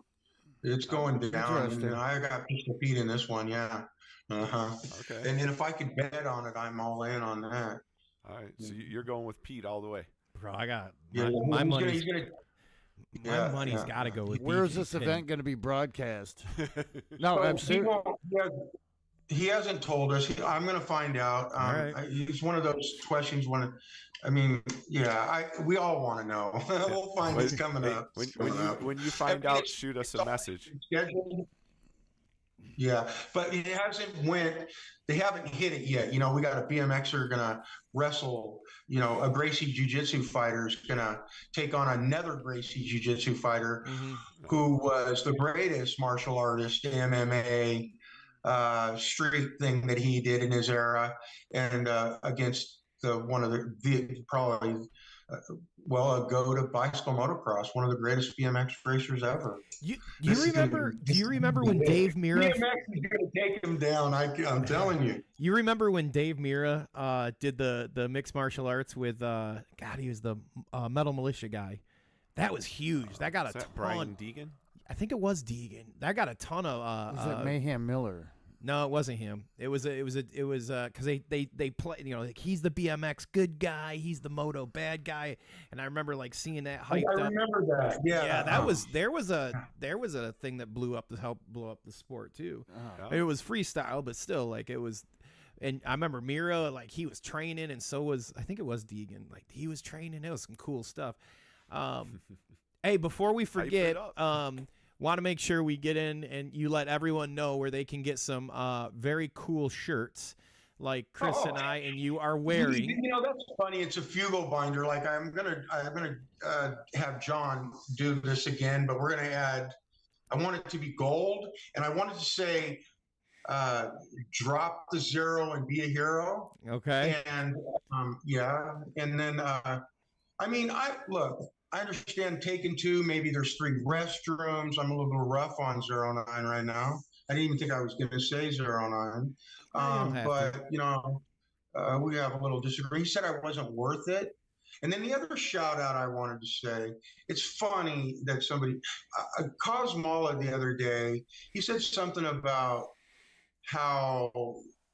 It's going down, Interesting. and I got Pistol Pete in this one, yeah. Okay. And then if I could bet on it, I'm all in on that. All right. So you're going with Pete all the way. Bro, I got Yeah, my he's money's gonna, my money's got to go with. Where's BJ this Penn. event going to be broadcast? No, So I'm serious. he hasn't told us. I'm going to find out. All right. It's one of those questions. We all want to know. We'll find it's coming Hey, up. when you find out, shoot us a message. Scheduled. Yeah, but it hasn't they haven't hit it yet. You know, we got a BMXer gonna wrestle, you know, a Gracie Jiu-Jitsu fighter is gonna take on another Gracie Jiu-Jitsu fighter who was the greatest martial artist, MMA, street thing that he did in his era, and against one of the probably a goat of bicycle motocross, one of the greatest BMX racers ever. Do you remember when Dave Mira? BMX is going to take him down. I'm telling you. You remember when Dave Mira did the mixed martial arts with he was the Metal Militia guy. That was huge. That got a ton. Brian Deegan? I think it was Deegan. That got a ton of. Is that Mayhem Miller? No, it wasn't him. It was because they play, you know, like he's the BMX good guy, he's the moto bad guy, and I remember like seeing that hyped up. I remember that. Yeah, Yeah, there was a thing that blew up the sport too. Oh. It was freestyle, but still like it was. And I remember Mira, like he was training, and so was I think it was Deegan. Like he was training. It was some cool stuff. Hey, before we forget, want to make sure we get in and you let everyone know where they can get some very cool shirts like Chris and I and you are wearing. You know, that's funny. It's a Fugo binder. Like I'm gonna have John do this again, but we're gonna add. I want it to be gold, and I want it to say, "Drop the zero and be a hero." Okay. And and then I understand taken two. Maybe there's 3 restrooms. I'm a little rough on 09 right now. I didn't even think I was going to say 09. But, you know, we have a little disagreement. He said I wasn't worth it. And then the other shout out I wanted to say, it's funny that somebody, Cosmola the other day, he said something about how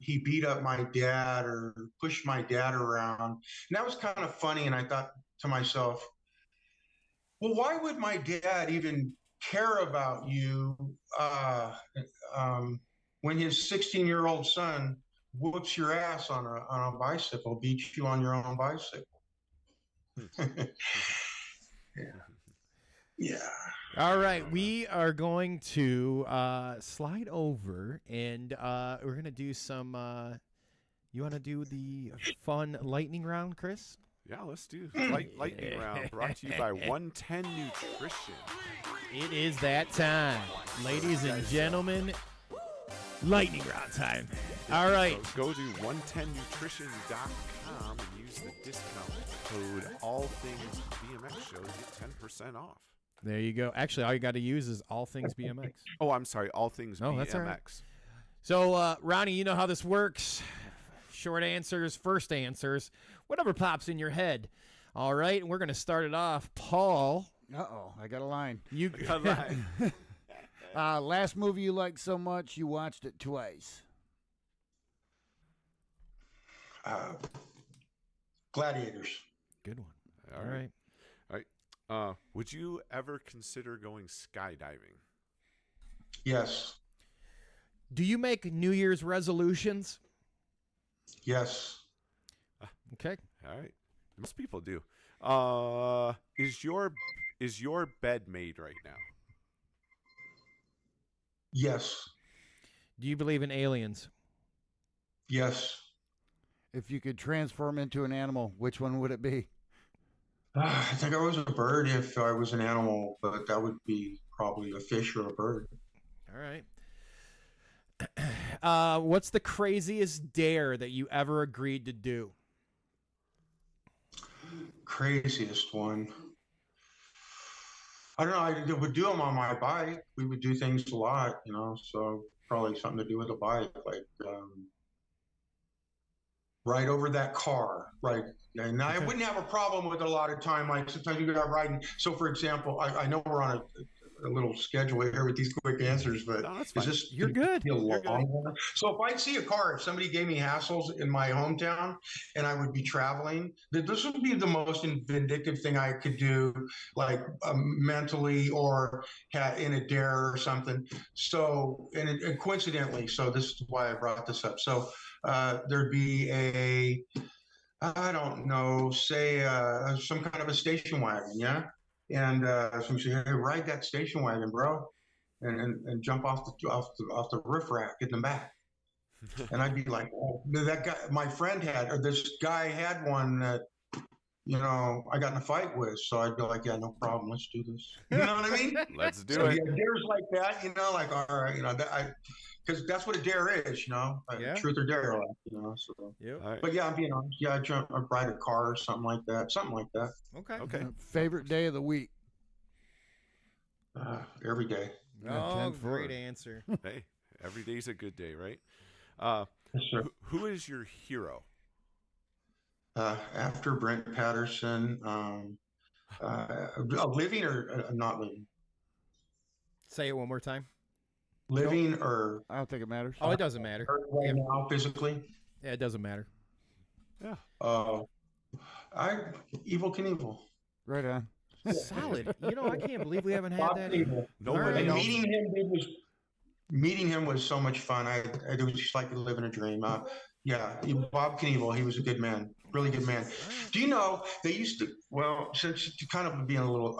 he beat up my dad or pushed my dad around. And that was kind of funny. And I thought to myself, well, why would my dad even care about you when his 16-year-old son whoops your ass on a bicycle, beats you on your own bicycle? Yeah. All right, we are going to slide over, and we're going to do some. You want to do the fun lightning round, Chris? Yeah, let's do lightning round. Brought to you by 110 Nutrition. It is that time, ladies and gentlemen. Lightning round time. All right. So go to 110nutrition.com and use the discount code All Things BMX Show to get 10% off. There you go. Actually, all you got to use is All Things BMX. Oh, I'm sorry. All Things BMX. That's all right. So, Ronnie, you know how this works. Short answers, first answers, whatever pops in your head. All right, and we're going to start it off. Paul. Uh-oh, I got a line. You got a line. Last movie you liked so much, you watched it twice. Gladiators. Good one. All right. Would you ever consider going skydiving? Yes. Do you make New Year's resolutions? Yes. Okay. All right. Most people do. Is your bed made right now? Yes. Do you believe in aliens? Yes. If you could transform into an animal, which one would it be? I think I was a bird if I was an animal, but that would be probably a fish or a bird. All right. What's the craziest dare that you ever agreed to do? Craziest one. I don't know. I would do them on my bike. We would do things a lot, so probably something to do with a bike, like ride over that car, right? And I wouldn't have a problem with it a lot of time. Like sometimes you got riding. So, for example, I know we're on a little schedule here with these quick answers, but No, that's fine. is this You're good. You're You're good. So if I'd see a car, if somebody gave me hassles in my hometown and I would be traveling, this would be the most vindictive thing I could do, like mentally or in a dare or something. So, and coincidentally, so this is why I brought this up. So there'd be I don't know, say some kind of a station wagon, yeah? And some say, hey, ride that station wagon, bro, and jump off the roof rack in the back. And I'd be like, oh, that guy, my friend had, or this guy had one that, I got in a fight with. So I'd be like, yeah, no problem, let's do this. You know what I mean? Let's do So, it. yeah, dares like that, like, all right, because that's what a dare is, Yeah. truth or dare, so. Yep. All right. But yeah, I'm being honest. Yeah, I ride a car or something like that. Okay. Okay. Favorite day of the week? Every day. Oh, 10-4. great answer. Hey, every day's a good day, right? Yes, sir. Who is your hero? After Brent Patterson, living or not living? Say it one more time. Living or I don't think it matters. Oh, it doesn't matter. right now physically? Yeah, it doesn't matter. Yeah. Evil Knievel. Right on. Solid. I can't believe we haven't had Bob that. Knievel. Nobody And else. meeting him was so much fun. It was just like living a dream. Bob Knievel, he was a good man, really good man. Do you know they used to? Well, since to kind of being a little,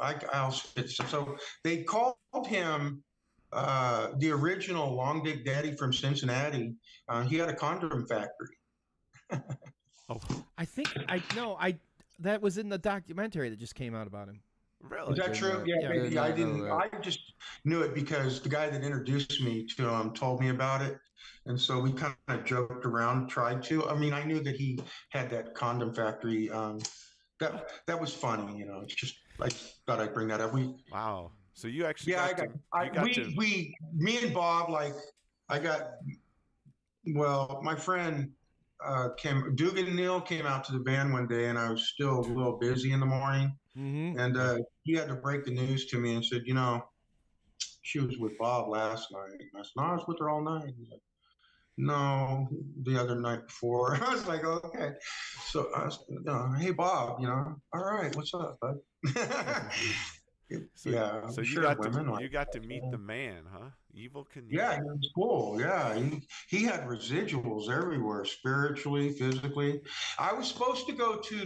so they called him the original Long Dick Daddy from Cincinnati. He had a condom factory. Oh, I think that was in the documentary that just came out about him. really? Is that true? Yeah, Yeah. maybe. Yeah, I I know didn't. that. I just knew it because the guy that introduced me to him told me about it, and so we kind of joked around, tried to. I mean, I knew that he had that condom factory. That was funny, It's just I thought I'd bring that up. Wow. So you actually Yeah, me and Bob, my friend Dugan Neal came out to the band one day, and I was still a little busy in the morning. Mm-hmm. And he had to break the news to me and said, she was with Bob last night. And I said, no, I was with her all night. He's like, no, the other night before. I was like, okay. So I was, hey, Bob, all right, what's up, bud? So, yeah. So you got to meet the man, huh? Evil Knievel. Yeah, he was cool. Yeah, he had residuals everywhere, spiritually, physically. I was supposed to go to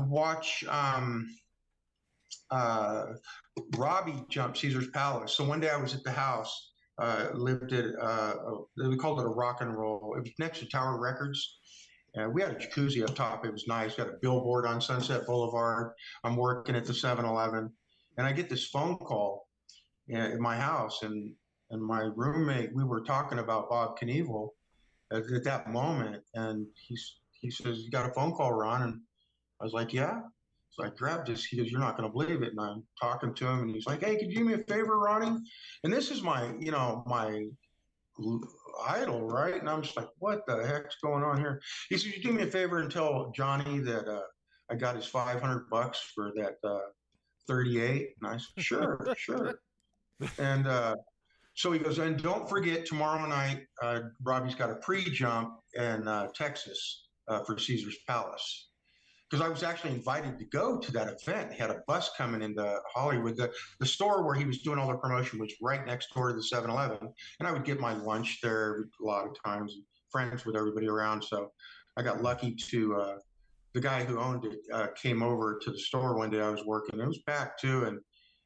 watch uh, Robbie jump Caesar's Palace. So one day I was at the house, lived at, we called it a rock and roll. It was next to Tower Records. And we had a jacuzzi up top. It was nice. Got a billboard on Sunset Boulevard. I'm working at the 7-Eleven. And I get this phone call at my house. And my roommate, we were talking about Bob Knievel at that moment. And he says, "You got a phone call, Ron?" And I was like, "Yeah." So I grabbed this. He goes, "You're not going to believe it." And I'm talking to him, and he's like, "Hey, could you do me a favor, Ronnie?" And this is my, my idol, right? And I'm just like, "What the heck's going on here?" He said, "You do me a favor and tell Johnny that I got his $500 for that 38." And I said, "Sure, sure." And so he goes, "And don't forget tomorrow night, Robbie's got a pre-jump in Texas for Caesar's Palace." Because I was actually invited to go to that event. He had a bus coming into Hollywood. The store where he was doing all the promotion was right next door to the 7-Eleven. And I would get my lunch there a lot of times, friends with everybody around. So I got lucky to, the guy who owned it came over to the store one day I was working. It was packed too. And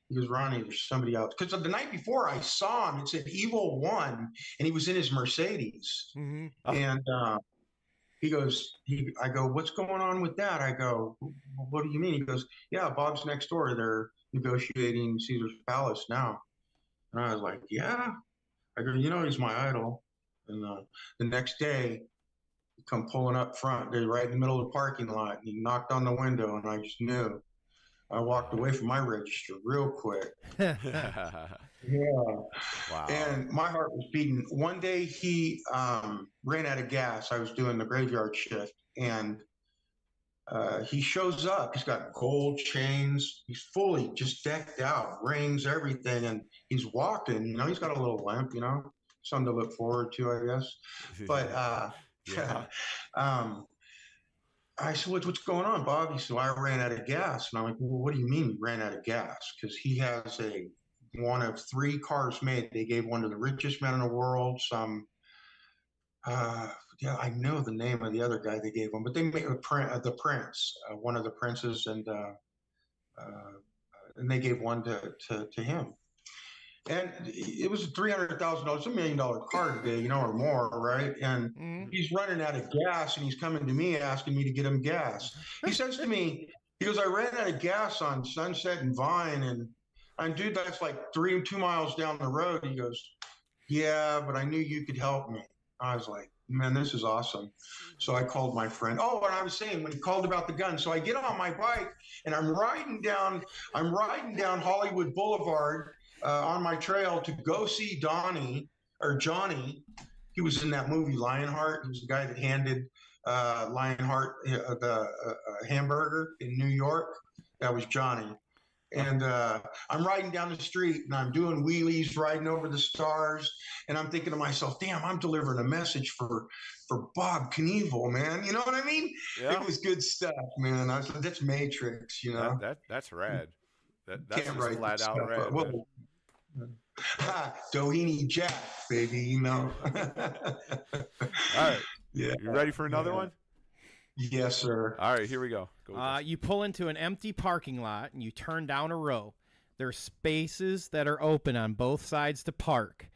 he goes, "Ronnie, there's somebody else." Because the night before I saw him, it said Evil One, and he was in his Mercedes. Mm-hmm. And he goes, I go, "What's going on with that?" I go, "What do you mean?" He goes, "Yeah, Bob's next door. They're negotiating Caesar's Palace now." And I was like, "Yeah." I go, "He's my idol." And the next day, he come pulling up front. They're right in the middle of the parking lot. And he knocked on the window, and I just knew. I walked away from my register real quick. Yeah. Wow. And my heart was beating. One day he ran out of gas. I was doing the graveyard shift, and he shows up. He's got gold chains. He's fully just decked out, rings, everything, and he's walking. He's got a little limp. Something to look forward to, I guess. But Yeah. I said, "What's going on, Bob?" He said, "Well, I ran out of gas." And I'm like, "Well, what do you mean you ran out of gas?" Because he has one of 3 cars made. They gave one to the richest man in the world. Yeah, I know the name of the other guy they gave him, but they made the prince, one of the princes, and they gave one to him. And it was $300,000, $1 million car today, or more, right? And he's running out of gas, and he's coming to me asking me to get him gas. He says to me, he goes, "I ran out of gas on Sunset and Vine, and dude, that's like 2 miles down the road." He goes, "Yeah, but I knew you could help me." I was like, "Man, this is awesome." So I called my friend. Oh, and I was saying when he called about the gun. So I get on my bike and I'm riding down Hollywood Boulevard on my trail to go see Johnny. He was in that movie Lionheart. He was the guy that handed Lionheart the hamburger in New York. That was Johnny. And I'm riding down the street and I'm doing wheelies, riding over the stars. And I'm thinking to myself, damn, I'm delivering a message for Bob Knievel, man. You know what I mean? Yeah. It was good stuff, man. I was like, that's Matrix, That's rad. That's Can't just write flat this out stuff rad. up. Well, Doheny Jack, baby, All right. Yeah. You ready for another one? Yes, sir. All right, here we go. You pull into an empty parking lot and you turn down a row. There are spaces that are open on both sides to park.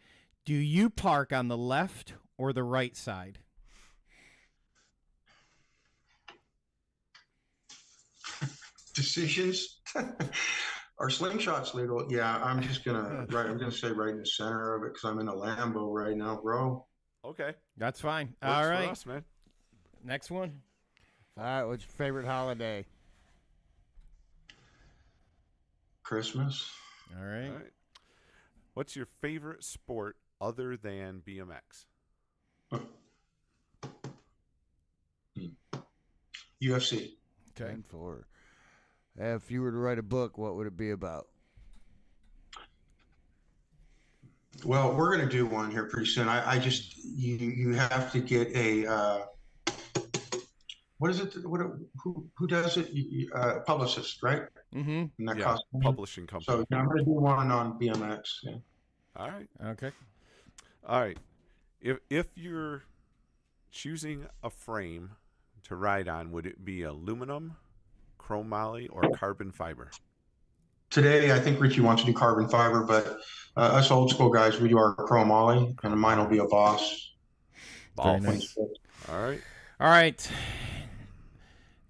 Do you park on the left or the right side? Decisions. Are slingshots legal? Yeah, I'm just gonna say right in the center of it because I'm in a Lambo right now, bro. Okay. That's fine. Works All for right. us, man. Next one. All right, what's your favorite holiday? Christmas. All right. All right. What's your favorite sport other than BMX? UFC. Okay. 10-4. If you were to write a book, what would it be about? Well, we're gonna do one here pretty soon. I just you have to get a what is it? Who does it? Publicist, right? Mm-hmm. And that Yeah, costs money. publishing company. So I'm gonna do one on BMX. Yeah. All right. Okay. All right. If you're choosing a frame to ride on, would it be aluminum, chromoly, or carbon fiber? Today, I think Richie wants to do carbon fiber, but us old school guys, we do our chromoly, and mine will be a Boss. Very nice. 26. All right. All right.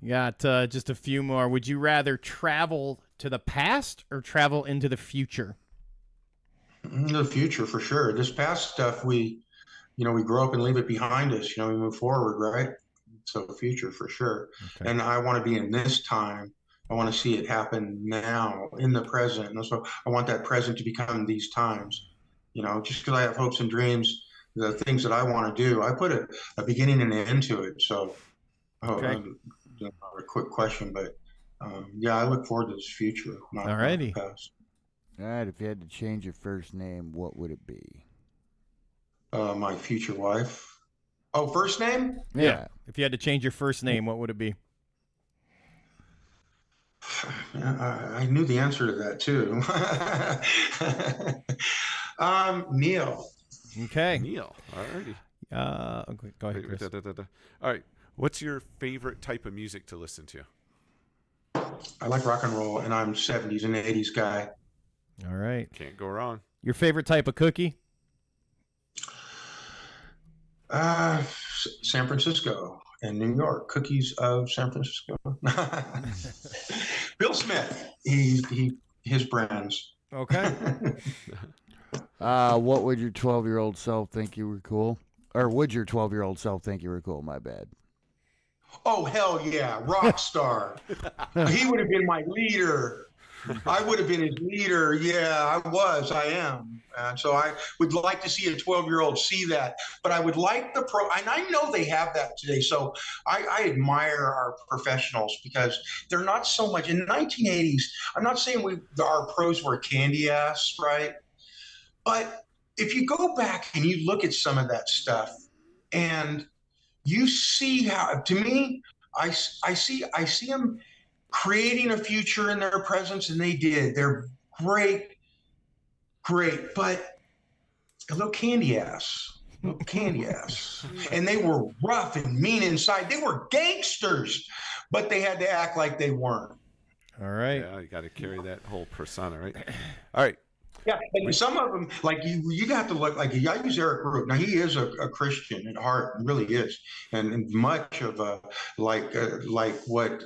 You got just a few more. Would you rather travel to the past or travel into the future? The future for sure. This past stuff, we grow up and leave it behind us. We move forward, right? So the future for sure. Okay. And I want to be in this time. I want to see it happen now in the present. And so I want that present to become these times. Just because I have hopes and dreams, the things that I want to do, I put a beginning and an end to it. So, Okay. A quick question, but yeah, I look forward to this future. Not Alrighty. the past. All right, if you had to change your first name, what would it be? My future wife. Oh, first name? Yeah. If you had to change your first name, what would it be? I knew the answer to that too. Neil. Okay. Neil. Alrighty. Okay, go ahead, Chris. All right. What's your favorite type of music to listen to? I like rock and roll, and I'm 70s and 80s guy. All right. Can't go wrong. Your favorite type of cookie? San Francisco and New York. Cookies of San Francisco. Bill Smith. His brands. Okay. What would your 12-year-old self think you were cool? Or would your 12-year-old self think you were cool? My bad. Oh, hell yeah. Rock star. He would have been my leader. I would have been his leader. Yeah, I am. And so I would like to see a 12-year-old see that. But I would like and I know they have that today. So I admire our professionals because they're not so much. In the 1980s, I'm not saying our pros were candy ass, right? But if you go back and you look at some of that stuff and you see how, to me, I see them creating a future in their presence, and they did. They're great, but a little candy ass. And they were rough and mean inside. They were gangsters, but they had to act like they weren't. All right. Yeah, you got to carry that whole persona, right? All right. Yeah, and some of them, like you have to look like I use Eric Root. Now he is a Christian at heart, really is, and much of like what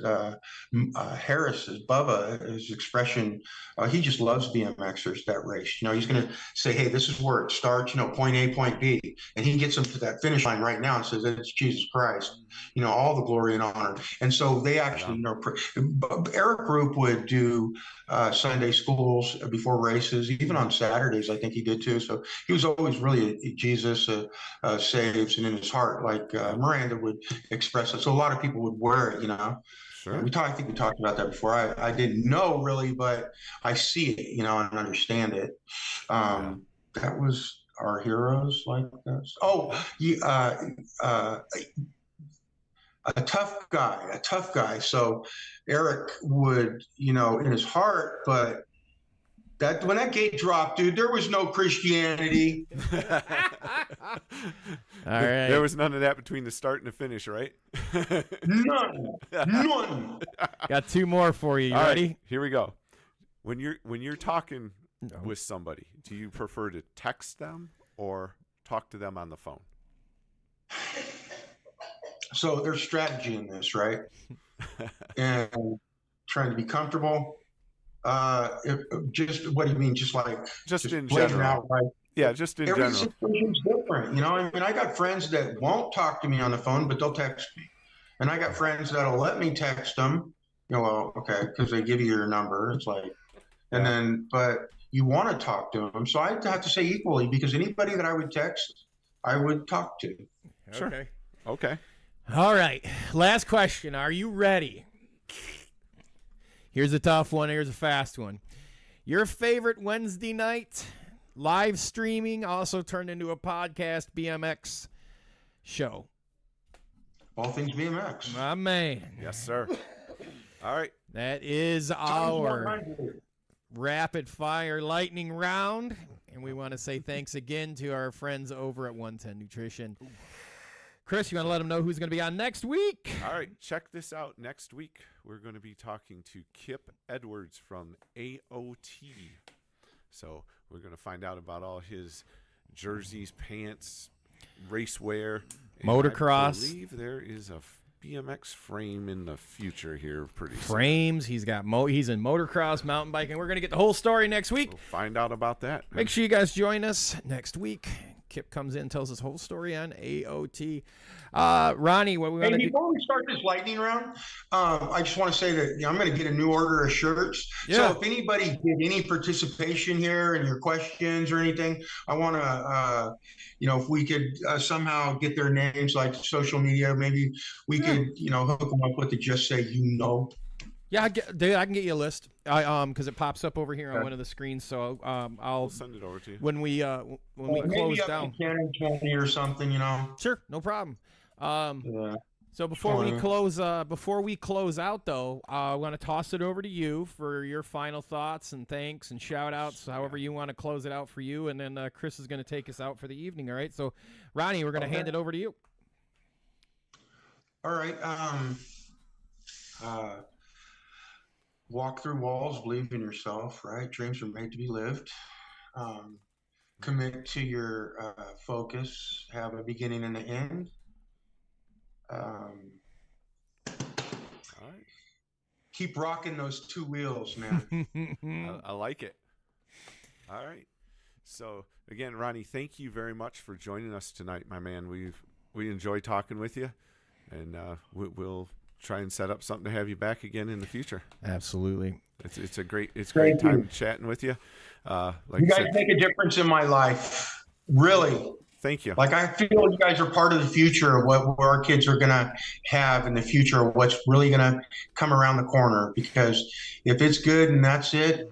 Harris's Bubba, his expression, he just loves BMXers that race. He's going to say, hey, this is where it starts. Point A, point B, and he gets them to that finish line right now and says it's Jesus Christ. All the glory and honor. And so they actually, Eric Root would do Sunday schools before races, even on Saturdays, I think he did too. So he was always really Jesus saves, and in his heart, like Miranda would express it. So a lot of people would wear it, Sure. I think we talked about that before. I didn't know really, but I see it, and understand it. That was our heroes like that. Oh, a tough guy. So Eric would, in his heart, but that when that gate dropped, dude, there was no Christianity. All right. There was none of that between the start and the finish, right? None. Got two more for you. You All ready? right, here we go. When you're talking with somebody, do you prefer to text them or talk to them on the phone? So there's strategy in this, right? And trying to be comfortable. Just what do you mean? Just in blazing general. out, right? Yeah, just in Every general. situation's different. I got friends that won't talk to me on the phone, but they'll text me. And I got friends that'll let me text them. Well, okay, because they give you your number. It's like, and then, but you want to talk to them. So I have to say equally, because anybody that I would text, I would talk to. Sure. Okay. All right. Last question. Are you ready? Here's a tough one. Here's a fast one. Your favorite Wednesday night live streaming, also turned into a podcast BMX show. All Things BMX. My man. Yes, sir. All right. That is our rapid fire lightning round. And we want to say thanks again to our friends over at 110 Nutrition. Chris, you want to let them know who's going to be on next week? All right, check this out. Next week, we're going to be talking to Kip Edwards from AOT. So we're going to find out about all his jerseys, pants, racewear. Motocross. I believe there is a BMX frame in the future here pretty soon. Frames. He's got he's in motocross, mountain biking. We're going to get the whole story next week. We'll find out about that. Make sure you guys join us next week. Kip comes in and tells his whole story on AOT. Ronnie, what we want to do? Before we start this lightning round, I just want to say that I'm going to get a new order of shirts. Yeah. So if anybody did any participation here and your questions or anything, I want to, if we could somehow get their names, like social media, maybe we could, hook them up with the Just Say Yeah, dude, I can get you a list. Because it pops up over here on Okay. one of the screens. So We'll send it over to you. when we maybe close up down. to 10 and 20 or something, Sure, no problem. Yeah. So before we close out, though, I want to toss it over to you for your final thoughts and thanks and shout outs, however you want to close it out for you, and then Chris is going to take us out for the evening. All right. So, Ronnie, we're going to hand it over to you. All right. Walk through walls, believe in yourself, right? Dreams are made to be lived. Commit to your focus, have a beginning and an end. All right. Keep rocking those two wheels, man. I like it. All right. So again, Ronnie, thank you very much for joining us tonight, my man. We enjoy talking with you, and we'll try and set up something to have you back again in the future. Absolutely. It's great Thank time you. chatting with you. Like You I guys said, make a difference in my life, really. thank you. Like I feel you guys are part of the future of what our kids are gonna have in the future, of what's really gonna come around the corner. Because if it's good and that's it,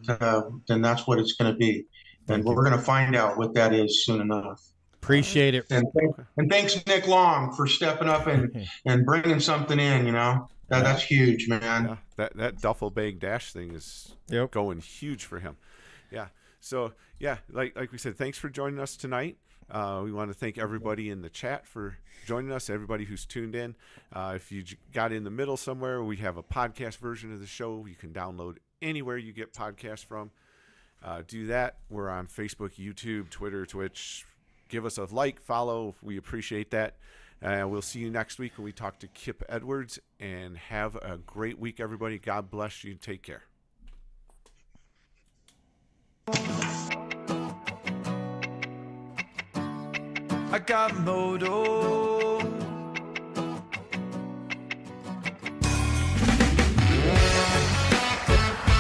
then that's what it's gonna be, and we're gonna find out what that is soon enough. Appreciate it. And thanks, Nick Long, for stepping up and bringing something in. That's huge, man. Yeah, that duffel bag dash thing is going huge for him. Yeah. So yeah, like we said, thanks for joining us tonight. We want to thank everybody in the chat for joining us, everybody who's tuned in. If you got in the middle somewhere, we have a podcast version of the show you can download anywhere you get podcasts from. Do that. We're on Facebook, YouTube, Twitter, Twitch. Give us a like, follow. We appreciate that. We'll see you next week when we talk to Kip Edwards. And have a great week, everybody. God bless you. Take care. I got moto